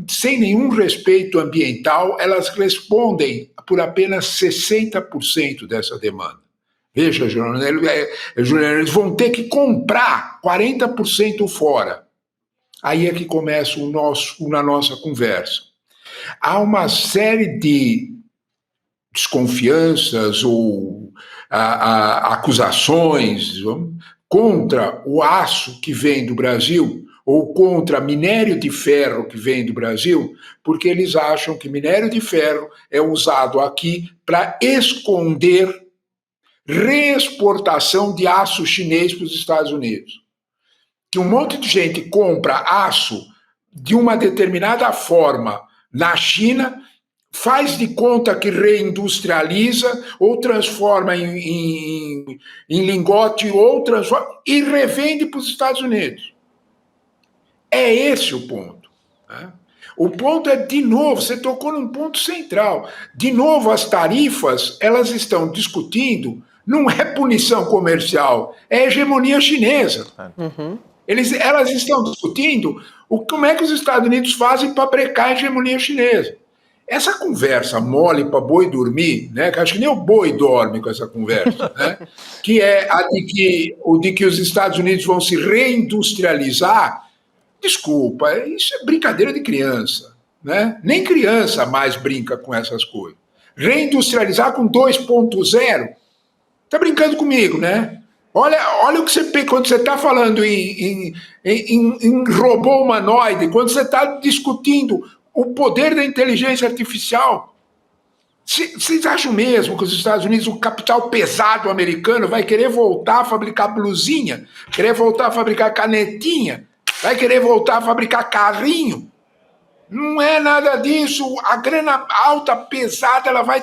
sem nenhum respeito ambiental, elas respondem por apenas 60% dessa demanda. Veja, Juliano, eles vão ter que comprar 40% fora. Aí é que começa a nossa conversa. Há uma série de desconfianças ou acusações contra o aço que vem do Brasil ou contra minério de ferro que vem do Brasil, porque eles acham que minério de ferro é usado aqui para esconder reexportação de aço chinês para os Estados Unidos. Que um monte de gente compra aço de uma determinada forma na China, faz de conta que reindustrializa ou transforma em lingote ou transforma e revende para os Estados Unidos. É esse o ponto, né? O ponto é, de novo, você tocou num ponto central. De novo, as tarifas, elas estão discutindo, não é punição comercial, é hegemonia chinesa. Uhum. Elas estão discutindo como é que os Estados Unidos fazem para brecar a hegemonia chinesa. Essa conversa mole para boi dormir, né, que acho que nem o boi dorme com essa conversa, né, que é a de que os Estados Unidos vão se reindustrializar. Desculpa, isso é brincadeira de criança, né? Nem criança mais brinca com essas coisas. Reindustrializar com 2.0, tá brincando comigo, né? Olha o que você pensa quando você está falando em robô humanoide, quando você está discutindo o poder da inteligência artificial. Vocês acham mesmo que os Estados Unidos, o capital pesado americano, vai querer voltar a fabricar blusinha, querer voltar a fabricar canetinha, vai querer voltar a fabricar carrinho? Não é nada disso. A grana alta, pesada, ela vai...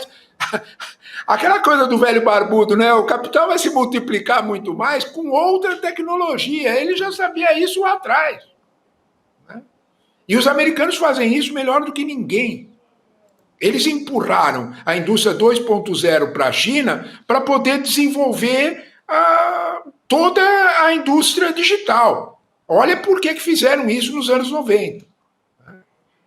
Aquela coisa do velho barbudo, né? O capital vai se multiplicar muito mais com outra tecnologia. Ele já sabia isso lá atrás. Né? E os americanos fazem isso melhor do que ninguém. Eles empurraram a indústria 2.0 para a China para poder desenvolver toda a indústria digital. Olha por que fizeram isso nos anos 90.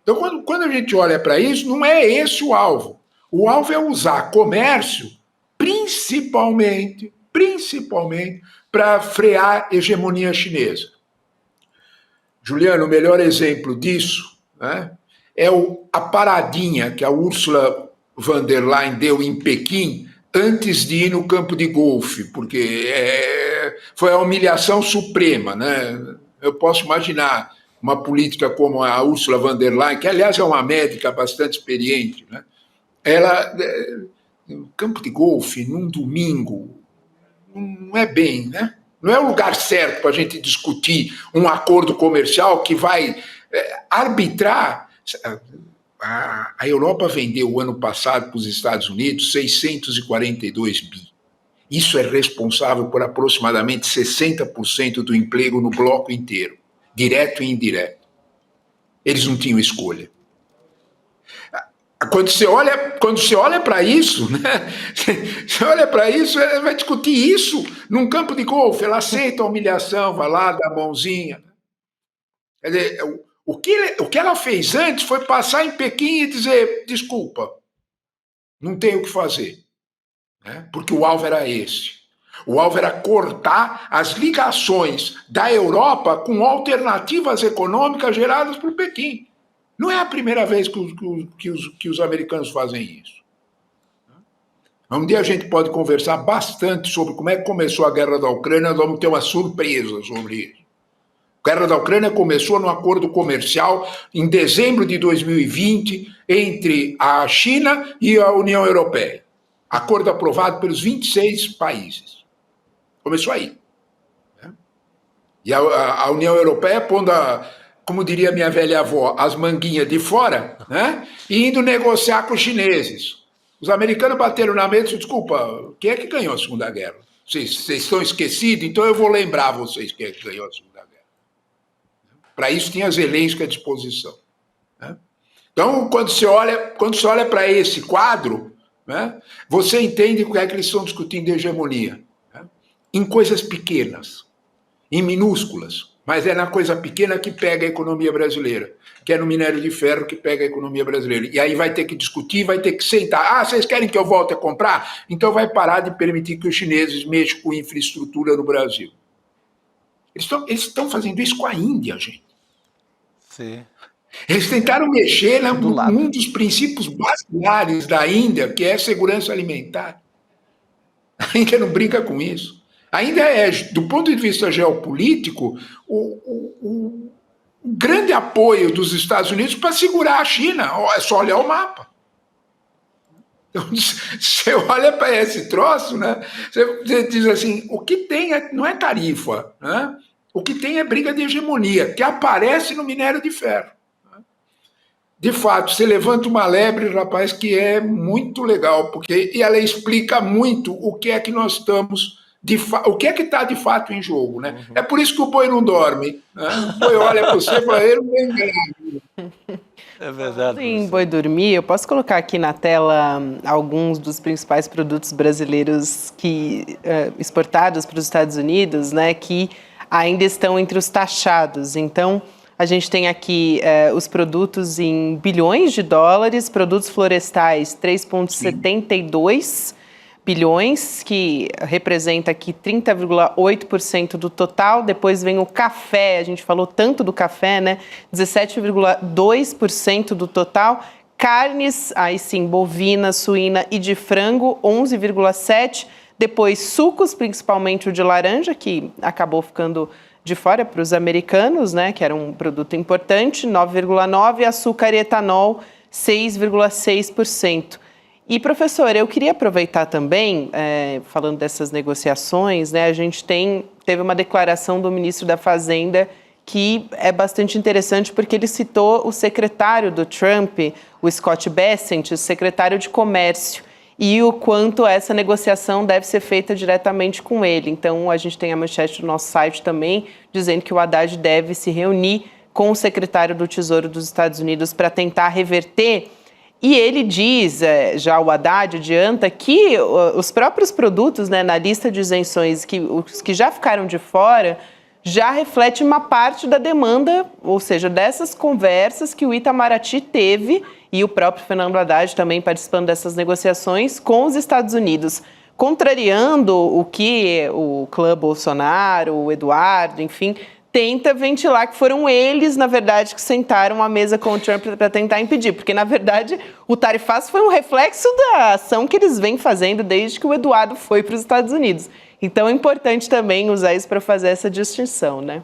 Então, quando a gente olha para isso, não é esse o alvo. O alvo é usar comércio, principalmente para frear a hegemonia chinesa. Juliano, o melhor exemplo disso, né, é a paradinha que a Ursula von der Leyen deu em Pequim antes de ir no campo de golfe, porque foi a humilhação suprema. Né? Eu posso imaginar uma política como a Ursula von der Leyen, que aliás é uma médica bastante experiente, né? Ela, no campo de golfe, num domingo, não é bem, né? Não é o lugar certo para a gente discutir um acordo comercial que vai arbitrar. A Europa vendeu o ano passado para os Estados Unidos 642 bi. Isso é responsável por aproximadamente 60% do emprego no bloco inteiro, direto e indireto. Eles não tinham escolha. Quando você olha para isso, né? Você olha para isso, ela vai discutir isso num campo de golfe. Ela aceita a humilhação, vai lá, dá a mãozinha. Quer dizer, o que ela fez antes foi passar em Pequim e dizer: desculpa, não tenho o que fazer. Né? Porque o alvo era esse. O alvo era cortar as ligações da Europa com alternativas econômicas geradas por Pequim. Não é a primeira vez que os americanos fazem isso. Um dia a gente pode conversar bastante sobre como é que começou a guerra da Ucrânia, nós vamos ter uma surpresa sobre isso. A guerra da Ucrânia começou num acordo comercial em dezembro de 2020 entre a China e a União Europeia. Acordo aprovado pelos 26 países. Começou aí. Né? E a União Europeia pondo como diria minha velha avó, as manguinhas de fora, né? E indo negociar com os chineses. Os americanos bateram na mesa e disseram: desculpa, quem é que ganhou a Segunda Guerra? Vocês estão esquecidos? Então eu vou lembrar vocês quem é que ganhou a Segunda Guerra. Para isso tinha Zelensky à disposição. Né? Então, quando você olha para esse quadro, né, você entende o que é que eles estão discutindo de hegemonia. Né? Em coisas pequenas, em minúsculas. Mas é na coisa pequena que pega a economia brasileira, que é no minério de ferro que pega a economia brasileira. E aí vai ter que discutir, vai ter que sentar. Vocês querem que eu volte a comprar? Então vai parar de permitir que os chineses mexam com infraestrutura no Brasil. Eles estão fazendo isso com a Índia, gente. Sim. Eles tentaram mexer num dos princípios basilares da Índia, que é a segurança alimentar. A Índia não brinca com isso. Ainda do ponto de vista geopolítico, o grande apoio dos Estados Unidos para segurar a China. É só olhar o mapa. Então, você olha para esse troço, né? Você diz assim, o que tem não é tarifa, né? O que tem é briga de hegemonia, que aparece no minério de ferro. De fato, você levanta uma lebre, rapaz, que é muito legal, porque ela explica muito o que é que nós estamos... o que é que está de fato em jogo, né? É por isso que o boi não dorme. Né? O boi olha para você e fala: ele não é enganado. É verdade. Sim, boi dormir. Eu posso colocar aqui na tela alguns dos principais produtos brasileiros exportados para os Estados Unidos, né? Que ainda estão entre os taxados. Então, a gente tem aqui os produtos em bilhões de dólares, produtos florestais 3,72 bilhões, que representa aqui 30,8% do total. Depois vem o café, a gente falou tanto do café, né? 17,2% do total. Carnes, aí sim, bovina, suína e de frango, 11,7%. Depois, sucos, principalmente o de laranja, que acabou ficando de fora para os americanos, né, que era um produto importante, 9,9%, açúcar e etanol, 6,6%. E, professor, eu queria aproveitar também, falando dessas negociações, né, a gente teve uma declaração do ministro da Fazenda que é bastante interessante porque ele citou o secretário do Trump, o Scott Bessent, o secretário de Comércio, e o quanto essa negociação deve ser feita diretamente com ele. Então, a gente tem a manchete do nosso site também, dizendo que o Haddad deve se reunir com o secretário do Tesouro dos Estados Unidos para tentar reverter. E ele diz, já o Haddad adianta, que os próprios produtos, né, na lista de isenções, os que já ficaram de fora, já reflete uma parte da demanda, ou seja, dessas conversas que o Itamaraty teve, e o próprio Fernando Haddad também participando dessas negociações com os Estados Unidos, contrariando o que o clã Bolsonaro, o Eduardo, enfim, tenta ventilar que foram eles, na verdade, que sentaram à mesa com o Trump para tentar impedir, porque, na verdade, o tarifaço foi um reflexo da ação que eles vêm fazendo desde que o Eduardo foi para os Estados Unidos. Então, é importante também usar isso para fazer essa distinção, né?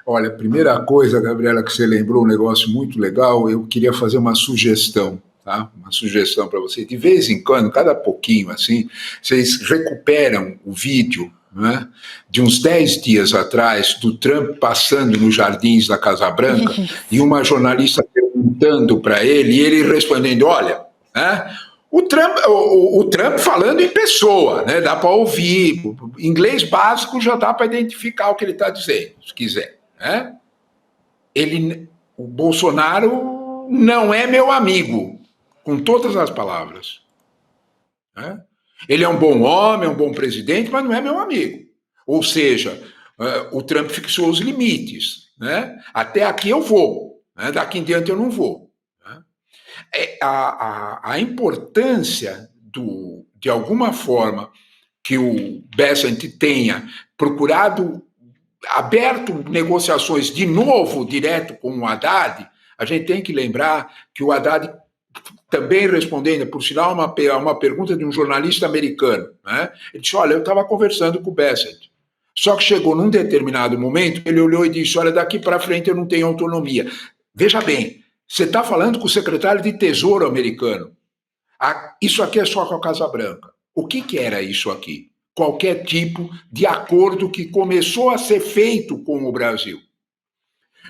Olha, primeira coisa, Gabriela, que você lembrou um negócio muito legal, eu queria fazer uma sugestão, tá? Uma sugestão para você. De vez em quando, cada pouquinho, assim, vocês recuperam o vídeo, né, de uns 10 dias atrás, do Trump passando nos jardins da Casa Branca e uma jornalista perguntando para ele, e ele respondendo, olha, né, o Trump falando em pessoa, né, dá para ouvir, inglês básico já dá para identificar o que ele está dizendo, se quiser. Né? O Bolsonaro não é meu amigo, com todas as palavras. Né? Ele é um bom homem, é um bom presidente, mas não é meu amigo. Ou seja, o Trump fixou os limites. Né? Até aqui eu vou, né? Daqui em diante eu não vou. Né? A importância de alguma forma que o Bessent tenha procurado, aberto negociações de novo direto com o Haddad, a gente tem que lembrar que o Haddad, também respondendo, por sinal, uma pergunta de um jornalista americano, né? Ele disse, olha, eu estava conversando com o Bessent, só que chegou num determinado momento, ele olhou e disse, olha, daqui para frente eu não tenho autonomia. Veja bem, você está falando com o secretário de Tesouro americano. Isso aqui é só com a Casa Branca. O que era isso aqui? Qualquer tipo de acordo que começou a ser feito com o Brasil.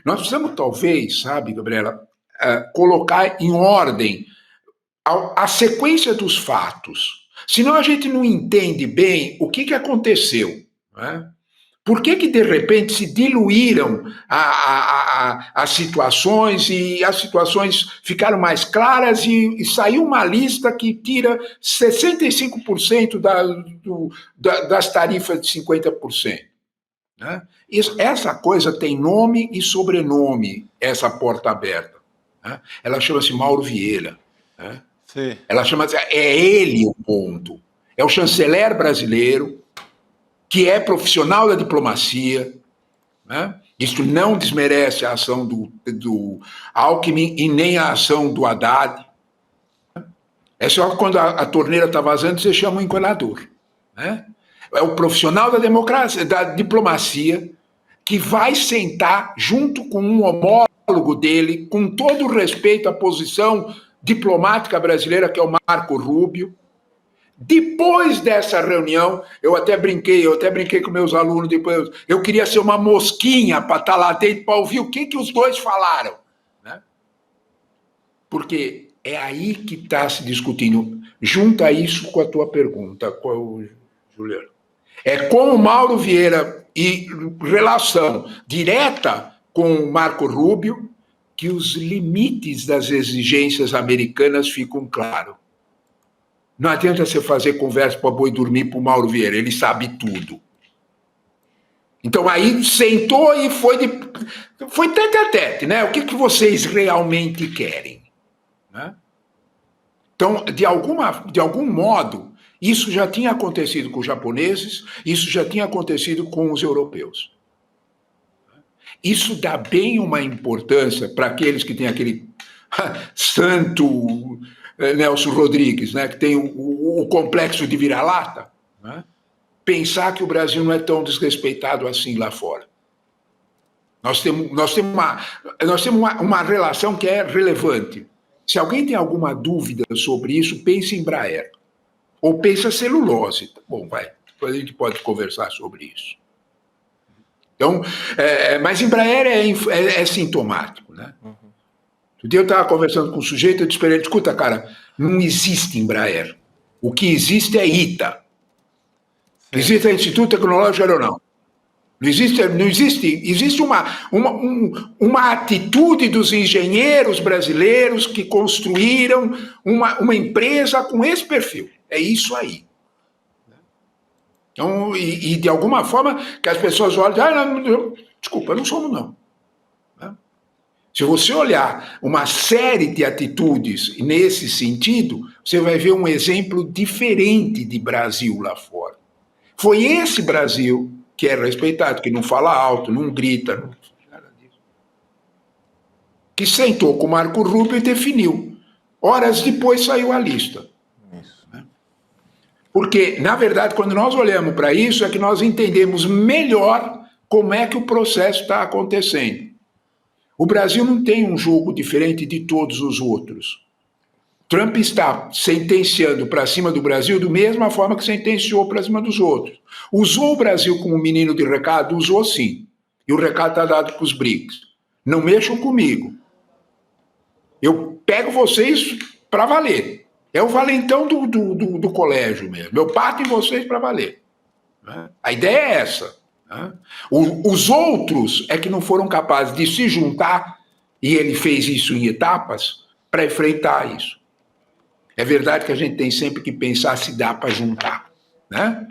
Nós precisamos, talvez, sabe, Gabriela, colocar em ordem a sequência dos fatos. Senão a gente não entende bem o que aconteceu. Né? Por que, de repente, se diluíram as situações e as situações ficaram mais claras e saiu uma lista que tira 65% das tarifas de 50%. Né? Essa coisa tem nome e sobrenome, essa porta aberta. Né? Ela chama-se Mauro Vieira. Né? Sim. Ela chama-se, é ele o ponto. É o chanceler brasileiro, que é profissional da diplomacia, né? Isso não desmerece a ação do Alckmin e nem a ação do Haddad. É só quando a torneira está vazando, você chama o encanador. Né? É o profissional da democracia, da diplomacia, que vai sentar junto com um homólogo dele, com todo o respeito à posição diplomática brasileira, que é o Marco Rubio. Depois dessa reunião, eu até brinquei com meus alunos, depois eu queria ser uma mosquinha para estar lá dentro, para ouvir o que os dois falaram. Né? Porque é aí que está se discutindo. Junta isso com a tua pergunta, Juliano. É com o Mauro Vieira e relação direta com o Marco Rubio que os limites das exigências americanas ficam claros. Não adianta você fazer conversa para boi dormir para o Mauro Vieira, ele sabe tudo. Então aí sentou e foi tete a tete, né? O que vocês realmente querem? Né? Então, de algum modo, isso já tinha acontecido com os japoneses, isso já tinha acontecido com os europeus. Isso dá bem uma importância para aqueles que têm aquele santo Nelson Rodrigues, né, que tem o complexo de vira-lata, né, pensar que o Brasil não é tão desrespeitado assim lá fora. Nós temos uma relação que é relevante. Se alguém tem alguma dúvida sobre isso, pense em Embraer. Ou pense em celulose. Bom, depois a gente pode conversar sobre isso. Então, mas Embraer é sintomático, né? Outro dia eu estava conversando com um sujeito, eu disse para ele, escuta, cara, não existe Embraer. O que existe é ITA. Existe o Instituto Tecnológico Aeronáutico. Não existe uma atitude dos engenheiros brasileiros que construíram uma empresa com esse perfil. É isso aí. Então, e de alguma forma que as pessoas olham, desculpa, não somos não. Se você olhar uma série de atitudes nesse sentido, você vai ver um exemplo diferente de Brasil lá fora. Foi esse Brasil que é respeitado, que não fala alto, não grita, não nada disso, que sentou com o Marco Rubio e definiu. Horas depois saiu a lista. Isso. Né? Porque, na verdade, quando nós olhamos para isso, é que nós entendemos melhor como é que o processo está acontecendo. O Brasil não tem um jogo diferente de todos os outros. Trump está sentenciando para cima do Brasil da mesma forma que sentenciou para cima dos outros. Usou o Brasil como menino de recado? Usou sim. E o recado está dado para os BRICS. Não mexam comigo. Eu pego vocês para valer. É o valentão do colégio mesmo. Eu bato em vocês para valer. A ideia é essa. Os outros é que não foram capazes de se juntar, e ele fez isso em etapas, para enfrentar isso. É verdade que a gente tem sempre que pensar se dá para juntar, né?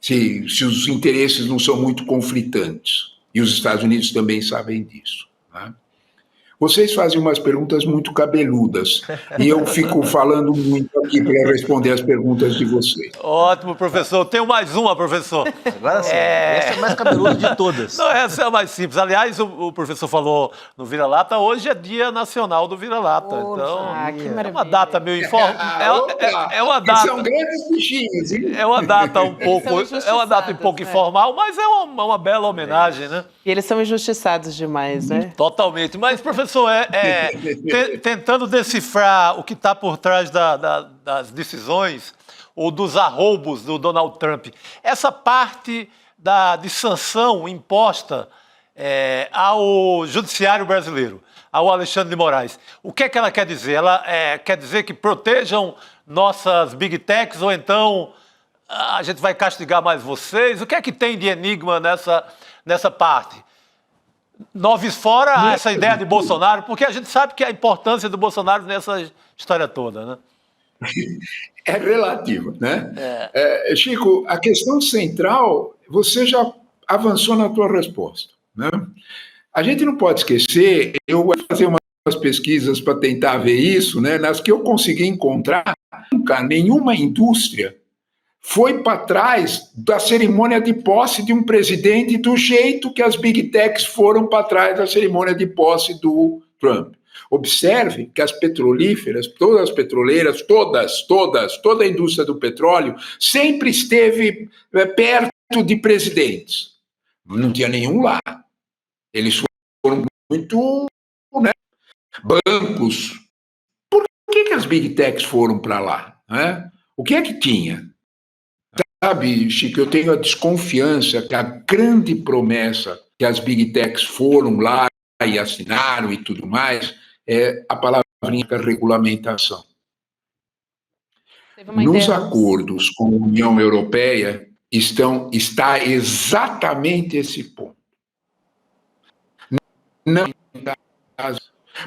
Se os interesses não são muito conflitantes. E os Estados Unidos também sabem disso. Né? Vocês fazem umas perguntas muito cabeludas, e eu fico falando muito aqui para responder as perguntas de vocês. Ótimo, professor. Tenho mais uma, professor. Agora sim, essa é a mais cabeluda de todas. Não, essa é a mais simples. Aliás, o professor falou no Vira-Lata, hoje é Dia Nacional do Vira-Lata. Então, que é uma data meio informal. É uma data. São grandes bichinhos, hein? É uma data um pouco né? informal, mas é uma bela homenagem, né? E eles são injustiçados demais, né? Totalmente. Mas, professor, tentando decifrar o que está por trás das decisões ou dos arroubos do Donald Trump, essa parte de sanção imposta ao judiciário brasileiro, ao Alexandre de Moraes, o que é que ela quer dizer? Ela quer dizer que protejam nossas big techs ou então a gente vai castigar mais vocês? O que é que tem de enigma nessa parte? Noves fora essa ideia de Bolsonaro, porque a gente sabe que a importância do Bolsonaro nessa história toda, né? É relativa, né? Chico, a questão central, você já avançou na tua resposta, né? A gente não pode esquecer, eu vou fazer umas pesquisas para tentar ver isso, né? Nas que eu consegui encontrar, nunca nenhuma indústria foi para trás da cerimônia de posse de um presidente do jeito que as big techs foram para trás da cerimônia de posse do Trump. Observe que as petrolíferas, todas as petroleiras, toda a indústria do petróleo sempre esteve perto de presidentes. Não tinha nenhum lá. Eles foram muito, né, bancos. Por que as big techs foram para lá? Né? O que é que tinha? Sabe, Chico, eu tenho a desconfiança que a grande promessa que as big techs foram lá e assinaram e tudo mais é a palavrinha regulamentação. Nos acordos com a União Europeia está exatamente esse ponto. Não,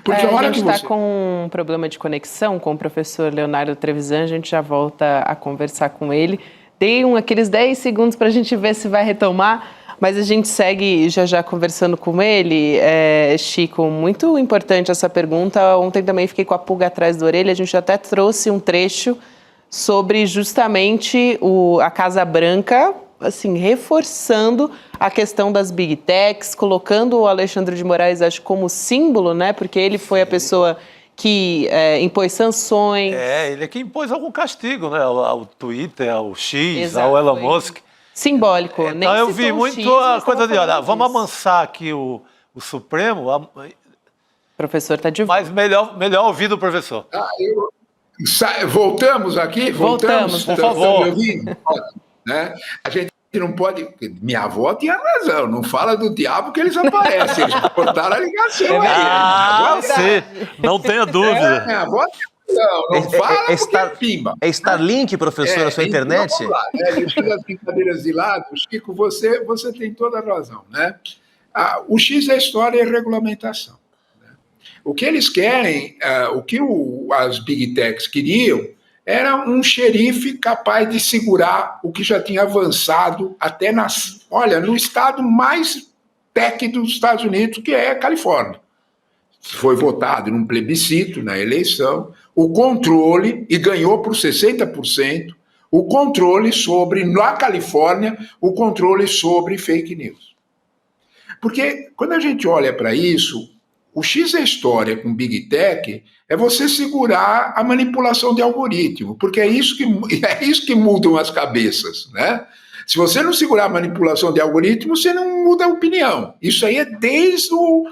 porque a hora gente que está com um problema de conexão com o professor Leonardo Trevisan, a gente já volta a conversar com ele. Dei aqueles 10 segundos para a gente ver se vai retomar, mas a gente segue já conversando com ele. Chico, muito importante essa pergunta. Ontem também fiquei com a pulga atrás da orelha, a gente até trouxe um trecho sobre justamente a Casa Branca, assim, reforçando a questão das big techs, colocando o Alexandre de Moraes, acho, como símbolo, né? Porque ele foi a pessoa que impôs sanções. Ele é que impôs algum castigo, né? Ao Twitter, ao X, Exato, ao Elon foi Musk. Simbólico. Então Nem eu citou vi o muito X, a mas coisa tava de, olha, falando vamos disso. amansar aqui o Supremo, O professor está de volta. mas melhor ouvir do professor. Voltamos aqui? Voltamos, por Estão favor. me ouvindo? Ótimo, né? A gente não pode... Minha avó tinha razão, não fala do diabo que eles aparecem, eles cortaram a ligação aí. Não tenha dúvida. Minha avó tinha razão, não fala porque é pimba. É Starlink, professor, a sua internet? Então, vamos lá, né? Deixando as brincadeiras de lado, Chico, você tem toda a razão, né? O X da história é regulamentação. Né? O que eles querem, o que as Big Techs queriam, era um xerife capaz de segurar o que já tinha avançado até no estado mais tech dos Estados Unidos, que é a Califórnia. Foi votado num plebiscito na eleição, o controle, e ganhou por 60%, o controle sobre, na Califórnia, o controle sobre fake news. Porque quando a gente olha para isso, o X da história com Big Tech é você segurar a manipulação de algoritmo, porque é isso que mudam as cabeças, né? Se você não segurar a manipulação de algoritmo, você não muda a opinião. Isso aí é desde o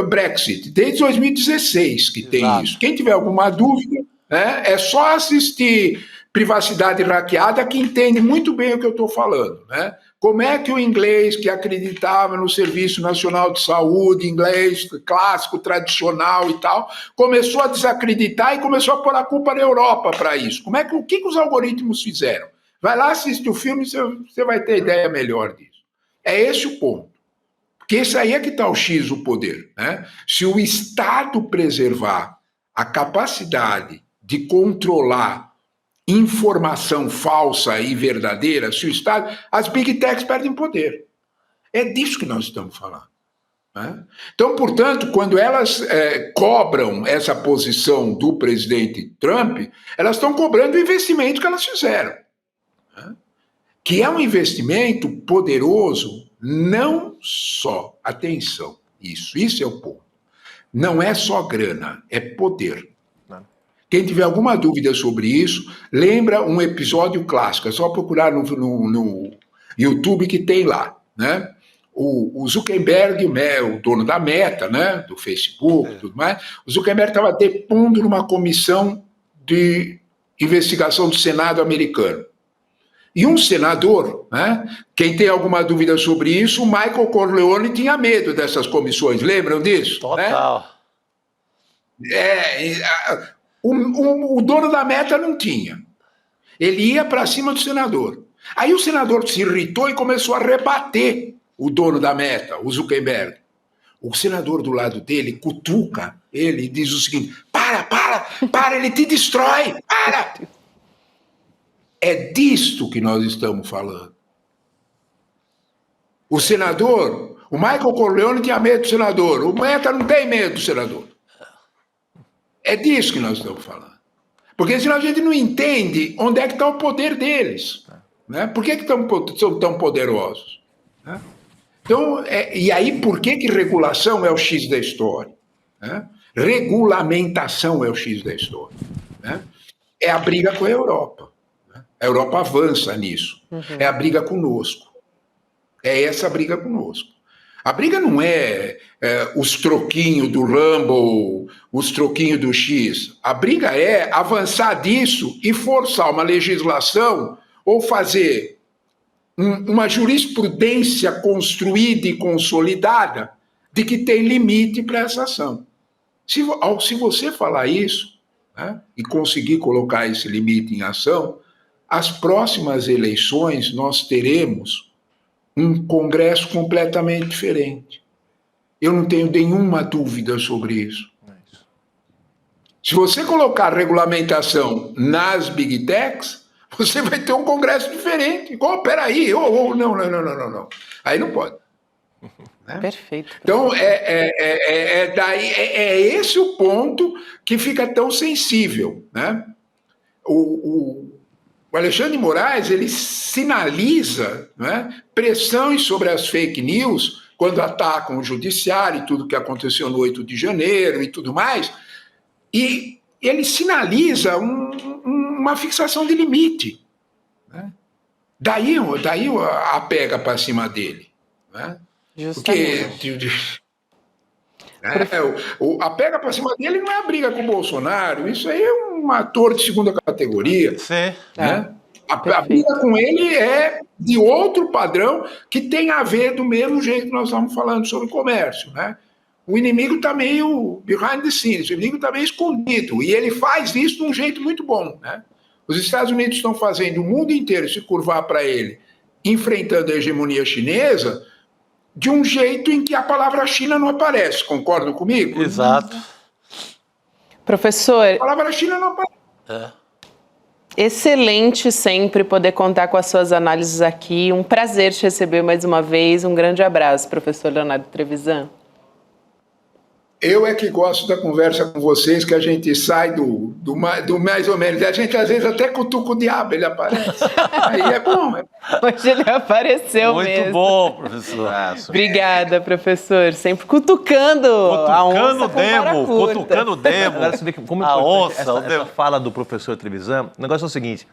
Brexit, desde 2016 que tem isso. Quem tiver alguma dúvida, né, é só assistir Privacidade Hackeada que entende muito bem o que eu estou falando, né? Como é que o inglês que acreditava no Serviço Nacional de Saúde, inglês clássico, tradicional e tal, começou a desacreditar e começou a pôr a culpa na Europa para isso? O que os algoritmos fizeram? Vai lá assistir o filme e você vai ter ideia melhor disso. É esse o ponto. Porque esse aí é que está o X, o poder, né? Se o Estado preservar a capacidade de controlar informação falsa e verdadeira, se o Estado... As Big Techs perdem poder. É disso que nós estamos falando. Né? Então, portanto, quando elas cobram essa posição do presidente Trump, elas estão cobrando o investimento que elas fizeram. Né? Que é um investimento poderoso, não só... Atenção, isso é o ponto. Não é só grana, é poder. Quem tiver alguma dúvida sobre isso, lembra um episódio clássico, é só procurar no YouTube que tem lá, né? O Zuckerberg, o dono da Meta, né, do Facebook e tudo mais, o Zuckerberg estava depondo numa comissão de investigação do Senado americano. E um senador, né, quem tem alguma dúvida sobre isso, o Michael Corleone tinha medo dessas comissões, lembram disso? Total. Né? O dono da Meta não tinha. Ele ia para cima do senador. Aí o senador se irritou e começou a rebater o dono da Meta, o Zuckerberg. O senador do lado dele cutuca ele e diz o seguinte: para, ele te destrói, para! É disto que nós estamos falando. O senador, o Michael Corleone tinha medo do senador, o Meta não tem medo do senador. É disso que nós estamos falando. Porque senão a gente não entende onde é que está o poder deles. Né? Por que são tão poderosos? Né? Então, e aí, por que regulação é o X da história? Né? Regulamentação é o X da história. Né? É a briga com a Europa. Né? A Europa avança nisso. É a briga conosco. É essa briga conosco. A briga não é os troquinhos do Rumble, os troquinhos do X. A briga é avançar disso e forçar uma legislação ou fazer uma jurisprudência construída e consolidada de que tem limite para essa ação. Se você falar isso, né, e conseguir colocar esse limite em ação, as próximas eleições nós teremos um Congresso completamente diferente. Eu não tenho nenhuma dúvida sobre isso. Se você colocar regulamentação nas Big Techs, você vai ter um Congresso diferente. Peraí, não. Aí não pode. Né? Perfeito. Então, é esse o ponto que fica tão sensível. Né? O Alexandre de Moraes, ele sinaliza, né, pressões sobre as fake news quando atacam o judiciário e tudo que aconteceu no 8 de janeiro e tudo mais, E ele sinaliza uma fixação de limite. Né? Daí a pega para cima dele. Né? Porque a pega para cima dele não é a briga com o Bolsonaro, isso aí é um ator de segunda categoria. Sim. Né? A briga com ele é de outro padrão que tem a ver do mesmo jeito que nós estamos falando sobre comércio. Né? O inimigo está meio behind the scenes, o inimigo está meio escondido, e ele faz isso de um jeito muito bom. Né? Os Estados Unidos estão fazendo o mundo inteiro se curvar para ele, enfrentando a hegemonia chinesa, de um jeito em que a palavra China não aparece. Concordam comigo? Exato. Professor... A palavra China não aparece. Excelente sempre poder contar com as suas análises aqui. Um prazer te receber mais uma vez. Um grande abraço, professor Leonardo Trevisan. Eu é que gosto da conversa com vocês, que a gente sai do mais ou menos. A gente, às vezes, até cutuca o diabo, ele aparece. Aí é bom. Hoje ele apareceu muito mesmo. Muito bom, professor. Obrigada, professor. Sempre cutucando a onça cutucando o demo. Agora você vê como a onça, essa fala do professor Trevisan. O negócio é o seguinte.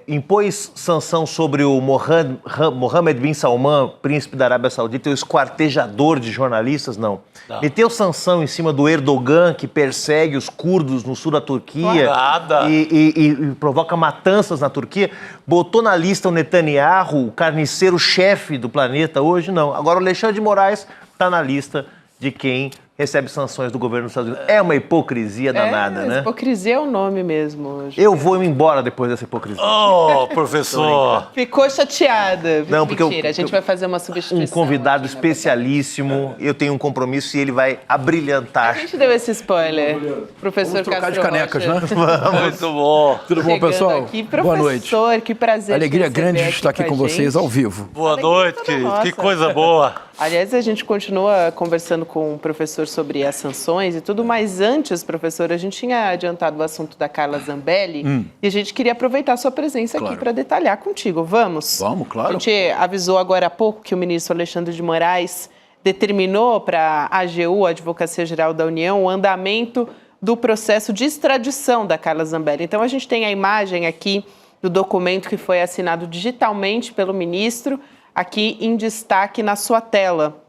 Impôs sanção sobre o Mohammed bin Salman, príncipe da Arábia Saudita, e o esquartejador de jornalistas? Não. Meteu sanção em cima do Erdogan, que persegue os curdos no sul da Turquia e provoca matanças na Turquia. Botou na lista o Netanyahu, o carniceiro-chefe do planeta hoje? Não. Agora o Alexandre de Moraes está na lista de quem recebe sanções do governo dos Estados Unidos. É uma hipocrisia danada, né? Hipocrisia é o nome mesmo hoje. Eu vou embora depois dessa hipocrisia. Oh, professor! Ficou chateada. Não, porque mentira, a gente vai fazer uma substituição. Um convidado especialíssimo, eu tenho um compromisso e ele vai abrilhantar. A gente deu esse spoiler. Professor Vamos trocar Castro de canecas, Rocha. né? Muito bom. Tudo bom, pessoal? Aqui, Boa noite. Professor, que prazer. Alegria grande de estar aqui com vocês ao vivo. Boa noite, querido. Que coisa boa. Aliás, a gente continua conversando com o professor sobre as sanções e tudo, mas antes, professor, a gente tinha adiantado o assunto da Carla Zambelli e a gente queria aproveitar a sua presença aqui para detalhar contigo. Vamos? Vamos, claro. A gente avisou agora há pouco que o ministro Alexandre de Moraes determinou para a AGU, a Advocacia Geral da União, o andamento do processo de extradição da Carla Zambelli. Então, a gente tem a imagem aqui do documento que foi assinado digitalmente pelo ministro, aqui em destaque na sua tela.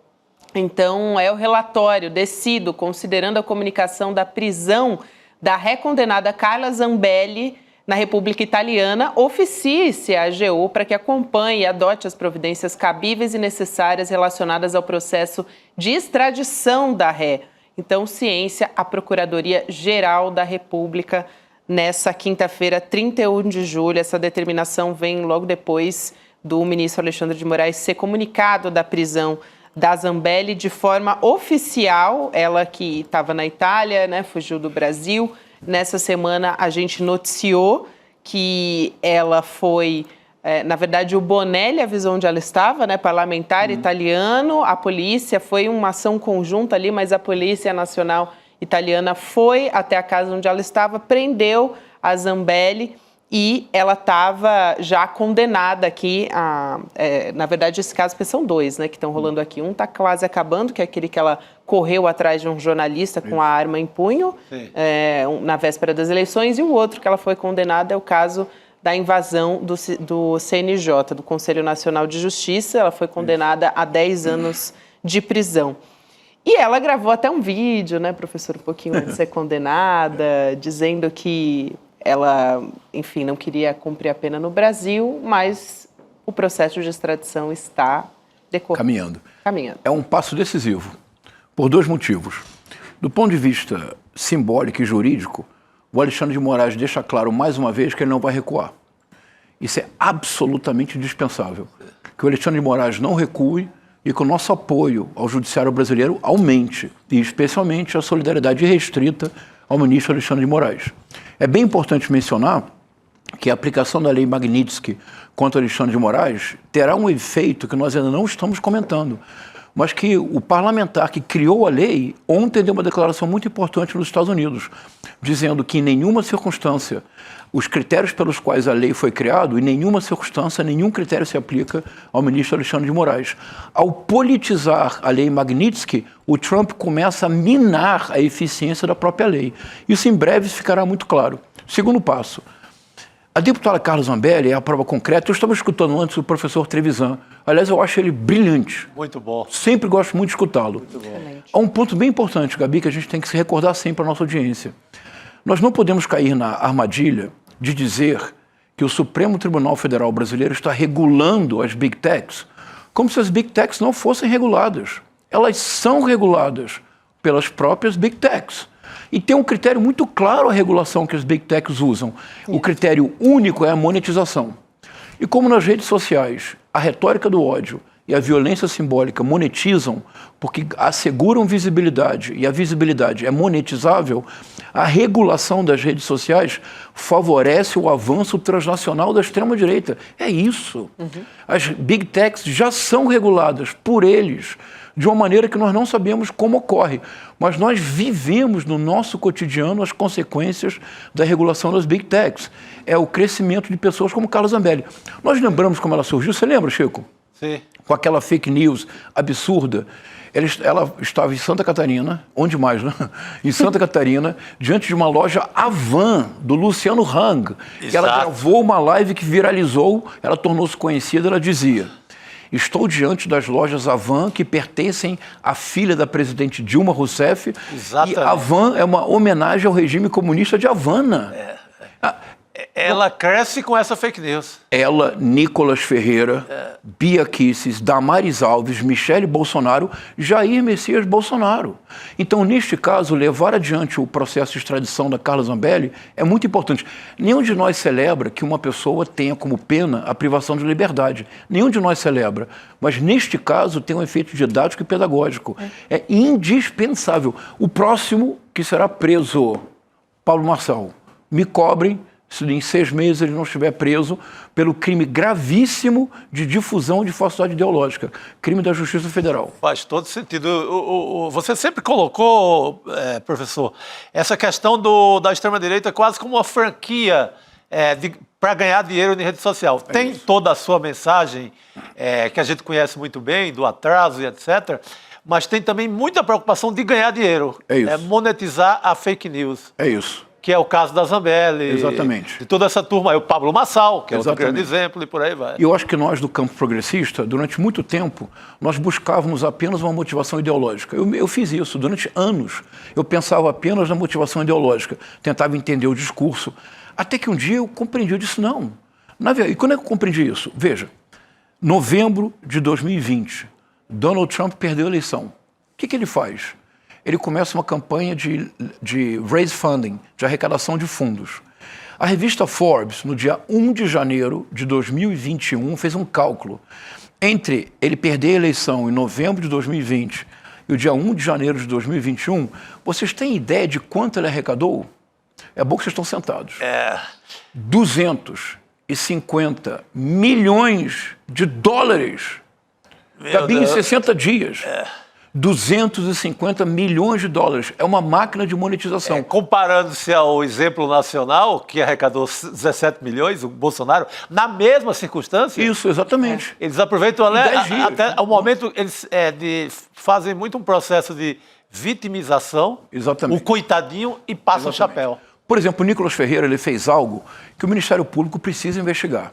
Então, é o relatório decido, considerando a comunicação da prisão da recondenada Carla Zambelli na República Italiana, oficie-se a AGU para que acompanhe e adote as providências cabíveis e necessárias relacionadas ao processo de extradição da ré. Então, ciência, a Procuradoria-Geral da República, nessa quinta-feira, 31 de julho. Essa determinação vem logo depois do ministro Alexandre de Moraes ser comunicado da prisão da Zambelli de forma oficial. Ela que estava na Itália, né, fugiu do Brasil. Nessa semana a gente noticiou que ela foi, na verdade o Bonelli avisou onde ela estava, né, parlamentar italiano. A polícia, foi uma ação conjunta ali, mas a Polícia Nacional Italiana foi até a casa onde ela estava, prendeu a Zambelli. E ela estava já condenada aqui, na verdade, esse caso são dois, né, que estão rolando aqui. Um está quase acabando, que é aquele que ela correu atrás de um jornalista com a arma em punho, na véspera das eleições, e o outro que ela foi condenada é o caso da invasão do CNJ, do Conselho Nacional de Justiça. Ela foi condenada a 10 anos de prisão. E ela gravou até um vídeo, né, professor, um pouquinho antes de ser condenada, dizendo que ela, enfim, não queria cumprir a pena no Brasil, mas o processo de extradição está decorrendo. Caminhando. É um passo decisivo, por dois motivos. Do ponto de vista simbólico e jurídico, o Alexandre de Moraes deixa claro mais uma vez que ele não vai recuar. Isso é absolutamente indispensável. Que o Alexandre de Moraes não recue e que o nosso apoio ao judiciário brasileiro aumente, e especialmente a solidariedade restrita ao ministro Alexandre de Moraes. É bem importante mencionar que a aplicação da lei Magnitsky contra Alexandre de Moraes terá um efeito que nós ainda não estamos comentando. mas que o parlamentar que criou a lei ontem deu uma declaração muito importante nos Estados Unidos, dizendo que em nenhuma circunstância os critérios pelos quais a lei foi criada, em nenhuma circunstância, nenhum critério se aplica ao ministro Alexandre de Moraes. Ao politizar a lei Magnitsky, o Trump começa a minar a eficiência da própria lei. Isso em breve ficará muito claro. Segundo passo, a deputada Carla Zambelli é a prova concreta. Eu estava escutando antes o professor Trevisan. Aliás, eu acho ele brilhante. Muito bom. Sempre gosto muito de escutá-lo. Há um ponto bem importante, Gabi, que a gente tem que se recordar sempre para a nossa audiência. Nós não podemos cair na armadilha de dizer que o Supremo Tribunal Federal Brasileiro está regulando as Big Techs como se as Big Techs não fossem reguladas. Elas são reguladas pelas próprias Big Techs. E tem um critério muito claro a regulação que as Big Techs usam. O critério único é a monetização. E como nas redes sociais a retórica do ódio e a violência simbólica monetizam porque asseguram visibilidade e a visibilidade é monetizável, a regulação das redes sociais favorece o avanço transnacional da extrema-direita. É isso. As Big Techs já são reguladas por eles de uma maneira que nós não sabemos como ocorre, mas nós vivemos no nosso cotidiano as consequências da regulação das Big Techs. É o crescimento de pessoas como Carla Zambelli. Nós lembramos como ela surgiu, você lembra, Chico? Sim. Com aquela fake news absurda. Ela estava em Santa Catarina, onde mais, né? Em Santa Catarina, diante de uma loja Havan, do Luciano Hang. Que ela gravou uma live que viralizou, ela tornou-se conhecida, ela dizia: estou diante das lojas Havan que pertencem à filha da presidente Dilma Rousseff. Exatamente. E Havan é uma homenagem ao regime comunista de Havana. Ela cresce com essa fake news. Ela, Nicolas Ferreira, Bia Kicis, Damares Alves, Michele Bolsonaro, Jair Messias Bolsonaro. Então, neste caso, levar adiante o processo de extradição da Carla Zambelli é muito importante. Nenhum de nós celebra que uma pessoa tenha como pena a privação de liberdade. Nenhum de nós celebra. Mas, neste caso, tem um efeito didático e pedagógico. É indispensável. O próximo que será preso, Paulo Marçal, me cobrem se em 6 meses ele não estiver preso pelo crime gravíssimo de difusão de falsidade ideológica, crime da Justiça Federal. Faz todo sentido. Você sempre colocou, professor, essa questão da extrema-direita quase como uma franquia para ganhar dinheiro em rede social. Tem toda a sua mensagem, que a gente conhece muito bem, do atraso e etc., mas tem também muita preocupação de ganhar dinheiro. É isso. Monetizar a fake news. É isso. Que é o caso da Zambelli. Exatamente. De toda essa turma. Aí o Pablo Marçal, que é outro grande exemplo, e por aí vai. E eu acho que nós, do campo progressista, durante muito tempo, nós buscávamos apenas uma motivação ideológica. Eu fiz isso durante anos. Eu pensava apenas na motivação ideológica. Tentava entender o discurso. Até que um dia eu compreendi, eu disse, não. E quando é que eu compreendi isso? Veja, novembro de 2020, Donald Trump perdeu a eleição. O que ele faz? Ele começa uma campanha de raise funding, de arrecadação de fundos. A revista Forbes, no dia 1 de janeiro de 2021, fez um cálculo. Entre ele perder a eleição em novembro de 2020 e o dia 1 de janeiro de 2021, vocês têm ideia de quanto ele arrecadou? É bom que vocês estão sentados. 250 milhões de dólares. Gabi, em 60 dias. 250 milhões de dólares. É uma máquina de monetização. Comparando-se ao exemplo nacional, que arrecadou 17 milhões, o Bolsonaro, na mesma circunstância... Isso, exatamente. Eles aproveitam até o momento, eles fazem muito um processo de vitimização, exatamente, o coitadinho, e passa o chapéu. Por exemplo, o Nicolas Ferreira ele fez algo que o Ministério Público precisa investigar.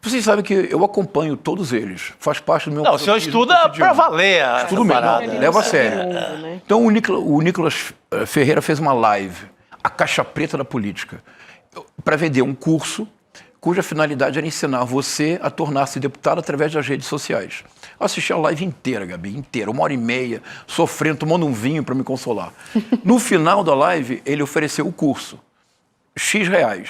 Vocês sabem que eu acompanho todos eles, faz parte do meu... Não, o senhor estuda para valer. Tudo mesmo, leva a sério. Então o Nicolas Ferreira fez uma live, a caixa preta da política, para vender um curso cuja finalidade era ensinar você a tornar-se deputado através das redes sociais. Eu assisti a live inteira, Gabi, inteira, 1h30, sofrendo, tomando um vinho para me consolar. No final da live, ele ofereceu o curso, X reais.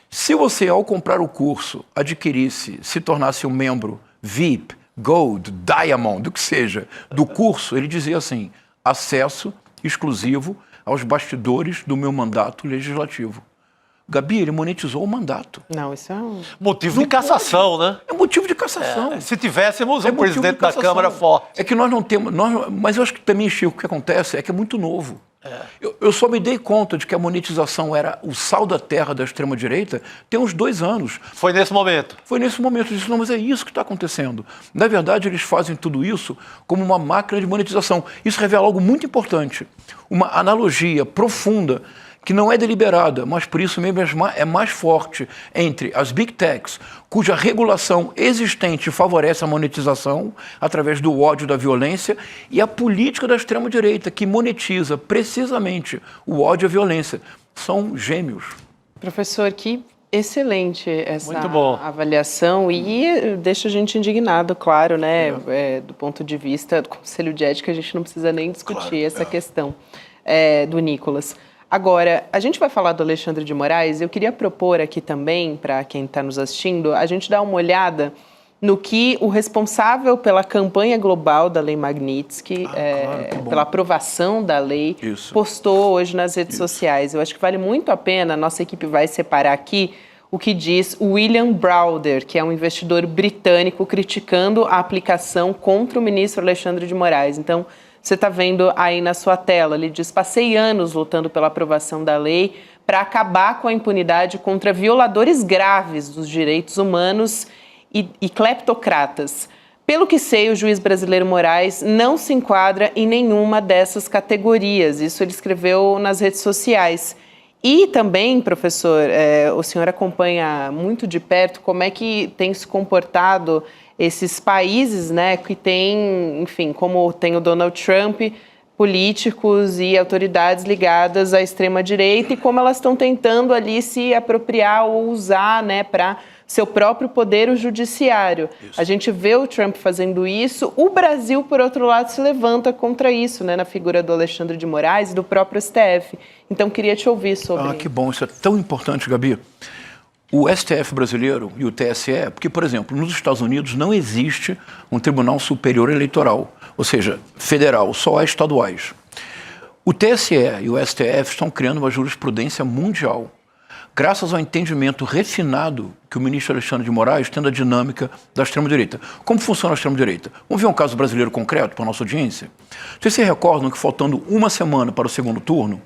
Se você, ao comprar o curso, adquirisse, se tornasse um membro VIP, Gold, Diamond, o que seja, do curso, ele dizia assim, acesso exclusivo aos bastidores do meu mandato legislativo. Gabi, ele monetizou o mandato. Não, isso é um... Motivo de cassação, né? É motivo de cassação. Se tivéssemos um motivo presidente de da cassação. Câmara forte. É que nós não temos... Mas eu acho que também, Chico, o que acontece é que é muito novo. Eu só me dei conta de que a monetização era o sal da terra da extrema-direita tem uns 2 anos. Foi nesse momento. Foi nesse momento. Eu disse, não, mas é isso que está acontecendo. Na verdade, eles fazem tudo isso como uma máquina de monetização. Isso revela algo muito importante. Uma analogia profunda que não é deliberada, mas por isso mesmo é mais forte entre as Big Techs, cuja regulação existente favorece a monetização através do ódio e da violência, e a política da extrema-direita, que monetiza precisamente o ódio e a violência. São gêmeos. Professor, que excelente essa Muito bom. avaliação e deixa a gente indignado, claro, né? Do ponto de vista do Conselho de Ética, a gente não precisa nem discutir essa questão do Nicolas. Agora, a gente vai falar do Alexandre de Moraes. Eu queria propor aqui também, para quem está nos assistindo, a gente dar uma olhada no que o responsável pela campanha global da Lei Magnitsky, pela aprovação da lei, postou hoje nas redes sociais. Eu acho que vale muito a pena, a nossa equipe vai separar aqui o que diz o William Browder, que é um investidor britânico criticando a aplicação contra o ministro Alexandre de Moraes. Então, você está vendo aí na sua tela, ele diz, passei anos lutando pela aprovação da lei para acabar com a impunidade contra violadores graves dos direitos humanos e cleptocratas. Pelo que sei, o juiz brasileiro Moraes não se enquadra em nenhuma dessas categorias. Isso ele escreveu nas redes sociais. E também, professor, o senhor acompanha muito de perto como é que tem se comportado esses países, né, que tem, enfim, como tem o Donald Trump, políticos e autoridades ligadas à extrema-direita e como elas estão tentando ali se apropriar ou usar, né, para seu próprio poder, o judiciário. Isso. A gente vê o Trump fazendo isso, o Brasil, por outro lado, se levanta contra isso, né, na figura do Alexandre de Moraes e do próprio STF. Então, queria te ouvir sobre isso. Que bom, isso é tão importante, Gabi. O STF brasileiro e o TSE, porque, por exemplo, nos Estados Unidos não existe um Tribunal Superior Eleitoral, ou seja, federal, só há estaduais. O TSE e o STF estão criando uma jurisprudência mundial, graças ao entendimento refinado que o ministro Alexandre de Moraes tem da dinâmica da extrema-direita. Como funciona a extrema-direita? Vamos ver um caso brasileiro concreto para a nossa audiência? Vocês se recordam que, faltando uma semana para o segundo turno,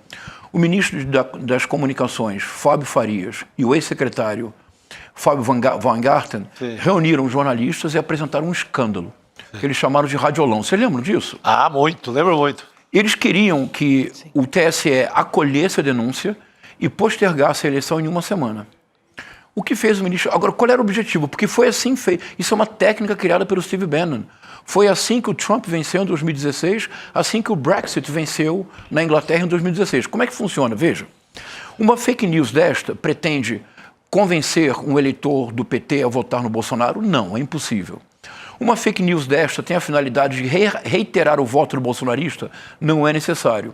o ministro das Comunicações, Fábio Farias, e o ex-secretário Fábio Van Garten reuniram jornalistas e apresentaram um escândalo, que eles chamaram de radiolão. Você lembra disso? Ah, muito, lembro muito. Eles queriam que o TSE acolhesse a denúncia e postergasse a eleição em uma semana. O que fez o ministro... Agora, qual era o objetivo? Porque foi assim feito. Isso é uma técnica criada pelo Steve Bannon. Foi assim que o Trump venceu em 2016, assim que o Brexit venceu na Inglaterra em 2016. Como é que funciona? Veja, uma fake news desta pretende convencer um eleitor do PT a votar no Bolsonaro? Não, é impossível. Uma fake news desta tem a finalidade de reiterar o voto do bolsonarista? Não é necessário.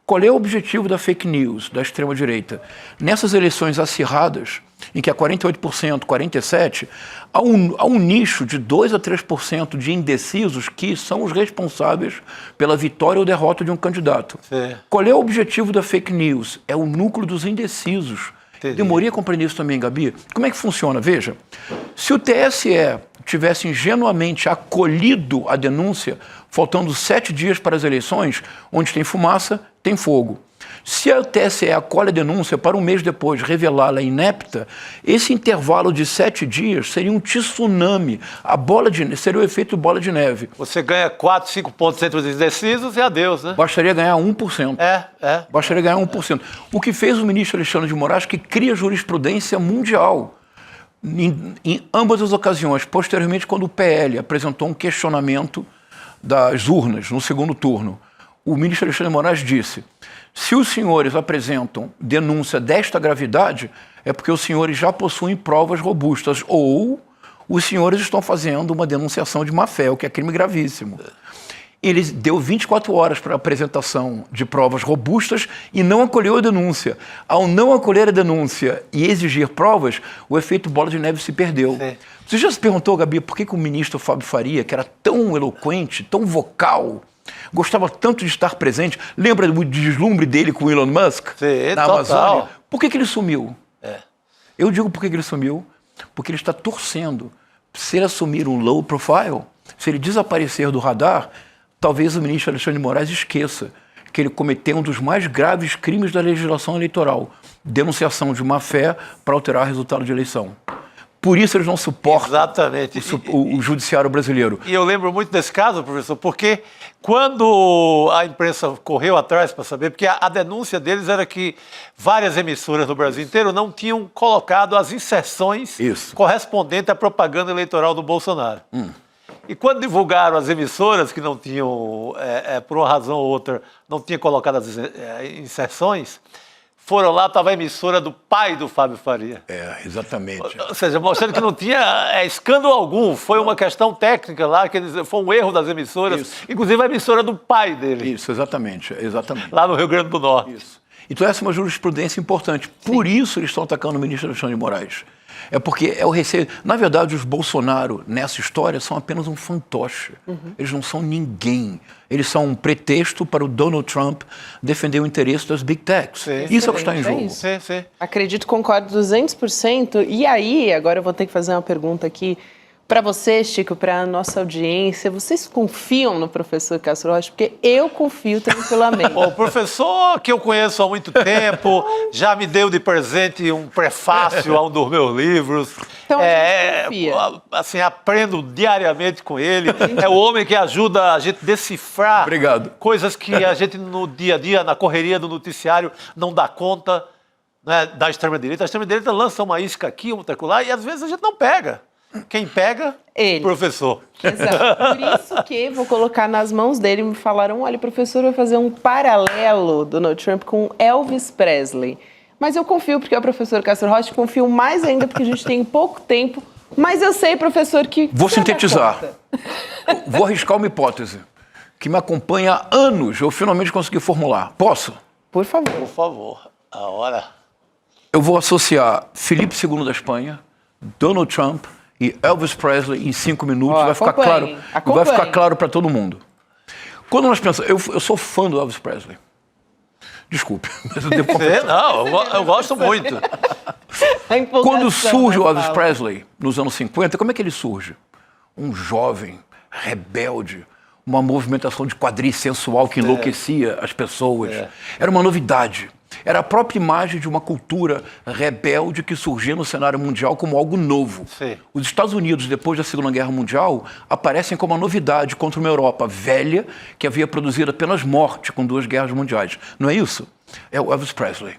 Qual é o objetivo da fake news, da extrema-direita? Nessas eleições acirradas, em que há 48%, 47%, há um nicho de 2% a 3% de indecisos que são os responsáveis pela vitória ou derrota de um candidato. Qual é o objetivo da fake news? É o núcleo dos indecisos. Demorei a compreender isso também, Gabi. Como é que funciona? Veja, se o TSE tivesse ingenuamente acolhido a denúncia, faltando 7 dias para as eleições, onde tem fumaça, tem fogo. Se a TSE acolhe a denúncia para um mês depois revelá-la inepta, esse intervalo de 7 dias seria um tsunami. Seria o efeito bola de neve. Você ganha 4, 5 pontos entre os indecisos e adeus, né? Bastaria ganhar 1%. Bastaria ganhar 1%. O que fez o ministro Alexandre de Moraes, que cria jurisprudência mundial. Em ambas as ocasiões, posteriormente, quando o PL apresentou um questionamento das urnas no segundo turno, o ministro Alexandre de Moraes disse: se os senhores apresentam denúncia desta gravidade, é porque os senhores já possuem provas robustas, ou os senhores estão fazendo uma denunciação de má-fé, o que é crime gravíssimo. Ele deu 24 horas para a apresentação de provas robustas e não acolheu a denúncia. Ao não acolher a denúncia e exigir provas, o efeito bola de neve se perdeu. Você já se perguntou, Gabi, por que o ministro Fábio Faria, que era tão eloquente, tão vocal, gostava tanto de estar presente, lembra do deslumbre dele com o Elon Musk na Amazônia? Por que ele sumiu? Eu digo por que ele sumiu, porque ele está torcendo. Se ele assumir um low profile, se ele desaparecer do radar, talvez o ministro Alexandre de Moraes esqueça que ele cometeu um dos mais graves crimes da legislação eleitoral, denunciação de má-fé para alterar o resultado de eleição. Por isso eles não suportam Exatamente. o judiciário brasileiro. E eu lembro muito desse caso, professor, porque quando a imprensa correu atrás para saber, porque a denúncia deles era que várias emissoras no Brasil inteiro não tinham colocado as inserções correspondentes à propaganda eleitoral do Bolsonaro. E quando divulgaram as emissoras que não tinham, por uma razão ou outra, não tinham colocado as inserções, foram lá, estava a emissora do pai do Fábio Faria. Exatamente. Ou seja, mostrando que não tinha escândalo algum. Foi uma questão técnica lá, foi um erro das emissoras, inclusive a emissora do pai dele. Isso, exatamente. Lá no Rio Grande do Norte. Isso. Então essa é uma jurisprudência importante. Por isso eles estão atacando o ministro Alexandre de Moraes. É porque é o receio. Na verdade, os Bolsonaro, nessa história, são apenas um fantoche. Eles não são ninguém. Eles são um pretexto para o Donald Trump defender o interesse das Big Techs. Isso é o que está em jogo. Sim. Acredito, concordo 200%. E aí, agora eu vou ter que fazer uma pergunta aqui para você, Chico, para a nossa audiência. Vocês confiam no professor Castro Rocha? Porque eu confio tranquilamente. O professor que eu conheço há muito tempo já me deu de presente um prefácio a um dos meus livros. Então a gente confia. Assim, aprendo diariamente com ele. É o homem que ajuda a gente a decifrar coisas que a gente no dia a dia, na correria do noticiário, não dá conta, né, da extrema-direita. A extrema-direita lança uma isca aqui, outra acolá, e às vezes a gente não pega. Quem pega? Ele. Professor. Exato. Por isso que vou colocar nas mãos dele. Me falaram, olha, o professor vai fazer um paralelo do Donald Trump com Elvis Presley. Mas eu confio porque é o professor Castro Rocha, confio mais ainda porque a gente tem pouco tempo. Mas eu sei, professor, que... Vou sintetizar. Vou arriscar uma hipótese que me acompanha há anos. Eu finalmente consegui formular. Posso? Por favor. Por favor. A hora. Eu vou associar Felipe II da Espanha, Donald Trump e Elvis Presley em 5 minutos. Vai ficar claro. Vai ficar claro para todo mundo. Quando nós pensamos... Eu sou fã do Elvis Presley. Desculpe, mas eu devo confessar. Não, eu gosto muito. Quando surge o Elvis Presley, nos anos 50, como é que ele surge? Um jovem, rebelde, uma movimentação de quadris sensual que enlouquecia as pessoas. Era uma novidade. Era a própria imagem de uma cultura rebelde que surgia no cenário mundial como algo novo. Os Estados Unidos, depois da Segunda Guerra Mundial, aparecem como uma novidade contra uma Europa velha que havia produzido apenas morte com 2 guerras mundiais. Não é isso? É o Elvis Presley.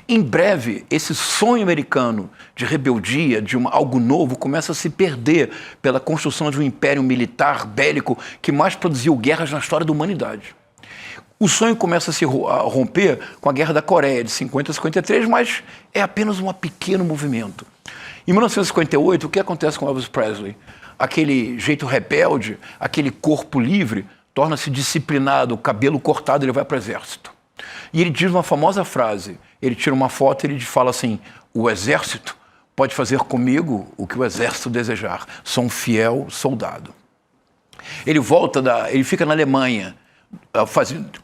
Em breve, esse sonho americano de rebeldia, de algo novo, começa a se perder pela construção de um império militar bélico que mais produziu guerras na história da humanidade. O sonho começa a se romper com a Guerra da Coreia, de 50 a 53, mas é apenas um pequeno movimento. Em 1958, o que acontece com Elvis Presley? Aquele jeito rebelde, aquele corpo livre, torna-se disciplinado, o cabelo cortado, ele vai para o exército. E ele diz uma famosa frase, ele tira uma foto e ele fala assim, o exército pode fazer comigo o que o exército desejar, sou um fiel soldado. Ele fica na Alemanha,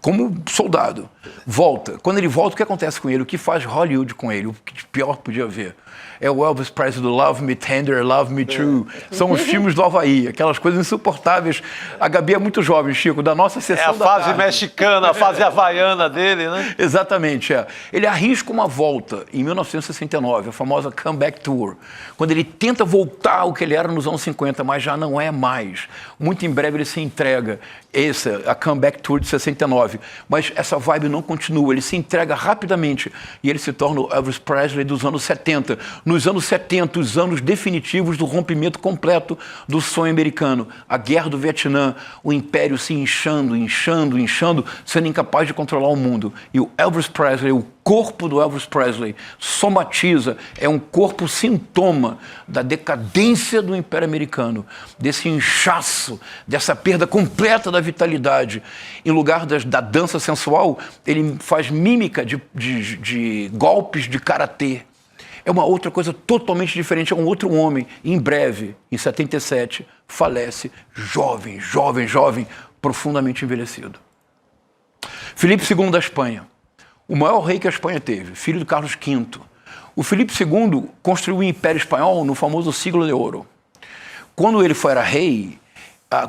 como soldado, volta. Quando ele volta, o que acontece com ele? O que faz Hollywood com ele? O que pior podia haver? É o Elvis Presley do Love Me Tender, Love Me True. São os filmes do Havaí, aquelas coisas insuportáveis. A Gabi é muito jovem, Chico, da nossa sessão da tarde. É a fase mexicana, a fase havaiana dele, né? Exatamente, Ele arrisca uma volta em 1969, a famosa Comeback Tour, quando ele tenta voltar ao que ele era nos anos 50, mas já não é mais. Muito em breve ele se entrega. A Comeback Tour de 69. Mas essa vibe não continua, ele se entrega rapidamente e ele se torna o Elvis Presley dos anos 70. Nos anos 70, os anos definitivos do rompimento completo do sonho americano. A guerra do Vietnã, o império se inchando, sendo incapaz de controlar o mundo. E o Elvis Presley, o corpo do Elvis Presley, somatiza, é um corpo sintoma da decadência do Império Americano, desse inchaço, dessa perda completa da vitalidade. Em lugar da dança sensual, ele faz mímica de golpes de karatê. É uma outra coisa totalmente diferente, é um outro homem. Em breve, em 77, falece jovem, profundamente envelhecido. Felipe II da Espanha, o maior rei que a Espanha teve, filho de Carlos V, O Filipe II construiu o Império Espanhol no famoso Siglo de Ouro. Quando ele era rei,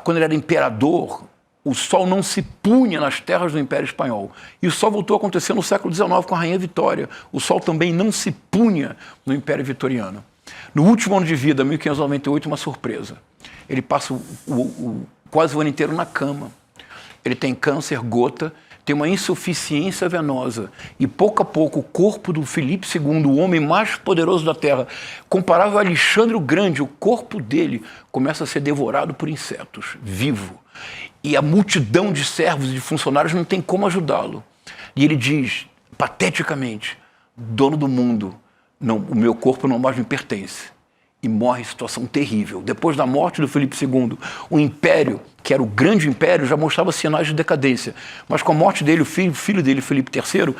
quando ele era imperador, o sol não se punha nas terras do Império Espanhol. E isso só voltou a acontecer no século XIX com a Rainha Vitória. O sol também não se punha no Império Vitoriano. No último ano de vida, 1598, uma surpresa. Ele passa quase o ano inteiro na cama. Ele tem câncer, gota, tem uma insuficiência venosa. E pouco a pouco o corpo do Filipe II, o homem mais poderoso da Terra, comparável a Alexandre o Grande, o corpo dele começa a ser devorado por insetos, vivo. E a multidão de servos e de funcionários não tem como ajudá-lo. E ele diz, pateticamente, dono do mundo, não, o meu corpo não mais me pertence. E morre em situação terrível. Depois da morte do Filipe II, o império, que era o grande império, já mostrava sinais de decadência. Mas com a morte dele, o filho dele, Filipe III,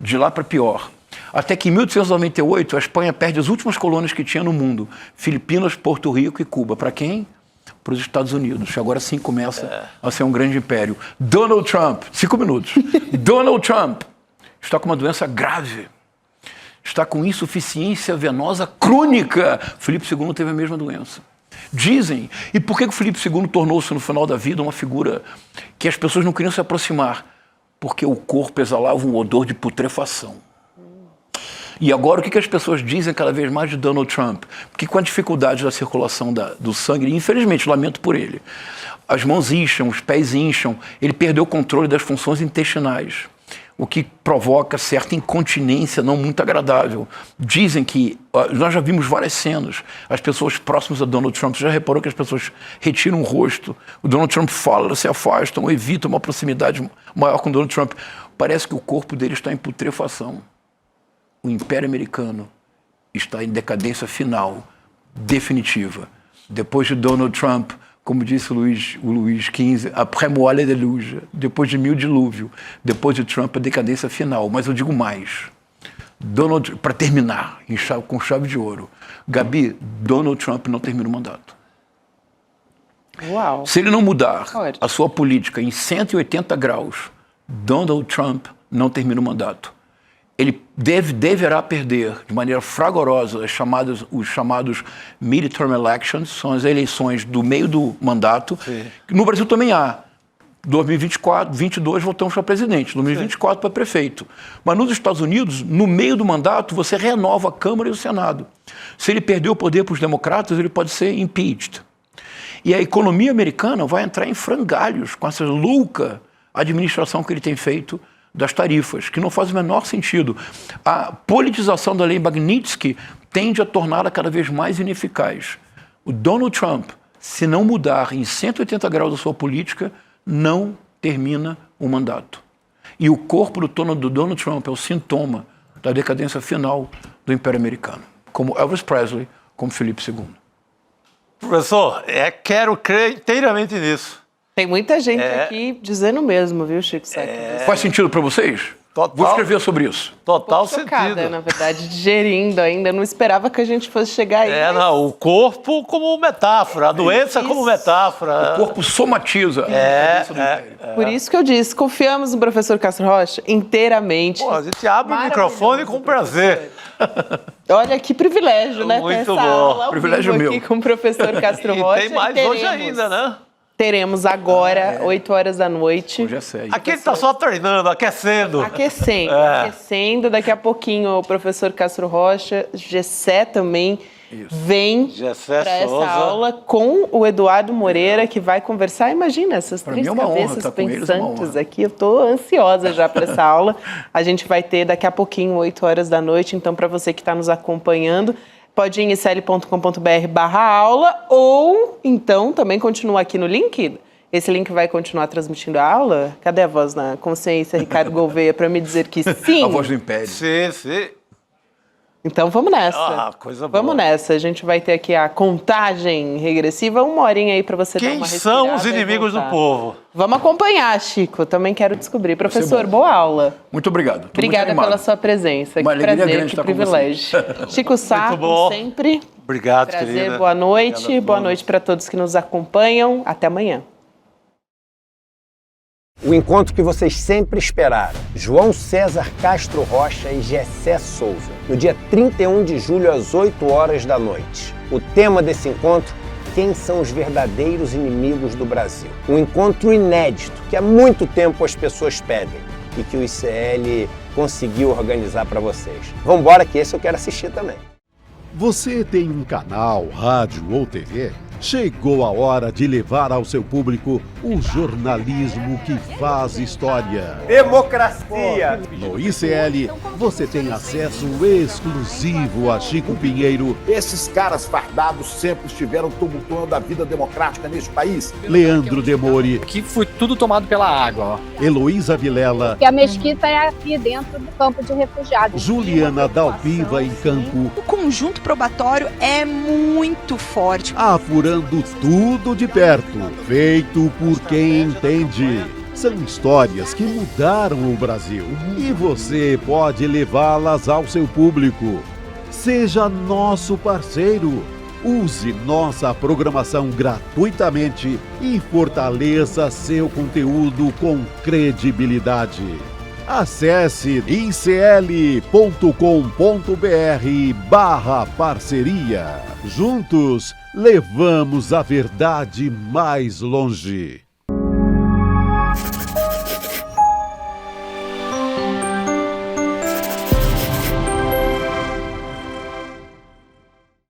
de lá para pior. Até que em 1898, a Espanha perde as últimas colônias que tinha no mundo. Filipinas, Porto Rico e Cuba. Para quem? Para os Estados Unidos, que agora sim começa a ser um grande império. Donald Trump, 5 minutos. Donald Trump está com uma doença grave. Está com insuficiência venosa crônica. Filipe II teve a mesma doença. Dizem, e por que o Filipe II tornou-se no final da vida uma figura que as pessoas não queriam se aproximar? Porque o corpo exalava um odor de putrefação. E agora o que as pessoas dizem cada vez mais de Donald Trump? Porque com a dificuldade da circulação do sangue, infelizmente, lamento por ele, as mãos incham, os pés incham, ele perdeu o controle das funções intestinais, o que provoca certa incontinência não muito agradável. Dizem que, nós já vimos várias cenas, as pessoas próximas a Donald Trump, já reparou que as pessoas retiram o rosto, o Donald Trump fala, se afastam, evitam uma proximidade maior com o Donald Trump. Parece que o corpo dele está em putrefação. O Império Americano está em decadência final, definitiva. Depois de Donald Trump, como disse o Luís XV, après moi le déluge, depois de 1000 dilúvio, depois de Trump, a decadência final. Mas eu digo mais, para terminar, com chave de ouro, Gabi, Donald Trump não termina o mandato. Uau. Se ele não mudar a sua política em 180 graus, Donald Trump não termina o mandato. Ele deverá perder de maneira fragorosa os chamados midterm elections, são as eleições do meio do mandato. Sim. No Brasil também há. 2024, 2022 voltamos para presidente, 2024 para prefeito. Mas nos Estados Unidos, no meio do mandato, você renova a Câmara e o Senado. Se ele perder o poder para os democratas, ele pode ser impeached. E a economia americana vai entrar em frangalhos com essa louca administração que ele tem feito das tarifas, que não faz o menor sentido. A politização da lei Magnitsky tende a torná-la cada vez mais ineficaz. O Donald Trump, se não mudar em 180 graus a sua política, não termina o mandato. E o corpo do Donald Trump é o sintoma da decadência final do Império Americano, como Elvis Presley, como Filipe II. Professor, quero crer inteiramente nisso. Tem muita gente aqui dizendo o mesmo, viu, Chico Sá? Faz sentido para vocês? Total. Vou escrever sobre isso. Total chocada, sentido. Na verdade, digerindo ainda. Não esperava que a gente fosse chegar aí. Não, o corpo como metáfora, a doença como metáfora. O corpo somatiza. Por isso que eu disse, confiamos no professor Castro Rocha inteiramente. Pô, a gente abre o microfone com prazer. Olha que privilégio, né? Muito ter essa bom. aula ao Privilégio vivo meu. aqui com o professor Castro Rocha. E tem mais hoje ainda, né? Teremos agora, 8 horas da noite. Hoje é sério. Aqui ele está só treinando, aquecendo. Aquecendo. Daqui a pouquinho o professor Castro Rocha, Gessé também, vem para essa aula com o Eduardo Moreira, que vai conversar. Imagina, essas três cabeças pensantes aqui. Eu estou ansiosa já para essa aula. A gente vai ter daqui a pouquinho, 8 horas da noite. Então, para você que está nos acompanhando, pode ir em icl.com.br/aula ou então também continua aqui no link. Esse link vai continuar transmitindo a aula? Cadê a voz na consciência, Ricardo Gouveia, para me dizer que sim? A voz do Império. Sim. Então vamos nessa. Coisa boa. Vamos nessa. A gente vai ter aqui a contagem regressiva, 1 horinha aí para você dar uma respirada. Quem são os inimigos do povo? Vamos acompanhar, Chico. Também quero descobrir. Professor, boa aula. Muito obrigado. Obrigada pela sua presença. Uma que prazer, grande que estar privilégio. Chico Sá, como sempre. Obrigado, prazer, querida. boa noite. Boa noite para todos que nos acompanham. Até amanhã. O encontro que vocês sempre esperaram. João César Castro Rocha e Gessé Souza, no dia 31 de julho às 8 horas da noite. O tema desse encontro: quem são os verdadeiros inimigos do Brasil? Um encontro inédito que há muito tempo as pessoas pedem e que o ICL conseguiu organizar para vocês. Vambora que esse eu quero assistir também. Você tem um canal, rádio ou TV? Chegou a hora de levar ao seu público o jornalismo que faz história. Democracia! No ICL, você tem acesso exclusivo a Chico Pinheiro. Esses caras fardados sempre estiveram tumultuando a vida democrática neste país. Leandro Demore. Aqui foi tudo tomado pela água. Heloísa Vilela. Que a mesquita é aqui dentro do campo de refugiados. Juliana Dalpiva em campo. O conjunto probatório é muito forte. Apurando tudo de perto, feito por quem entende. São histórias que mudaram o Brasil e você pode levá-las ao seu público. Seja nosso parceiro. Use nossa programação gratuitamente e fortaleça seu conteúdo com credibilidade. Acesse icl.com.br/parceria. Juntos, levamos a verdade mais longe.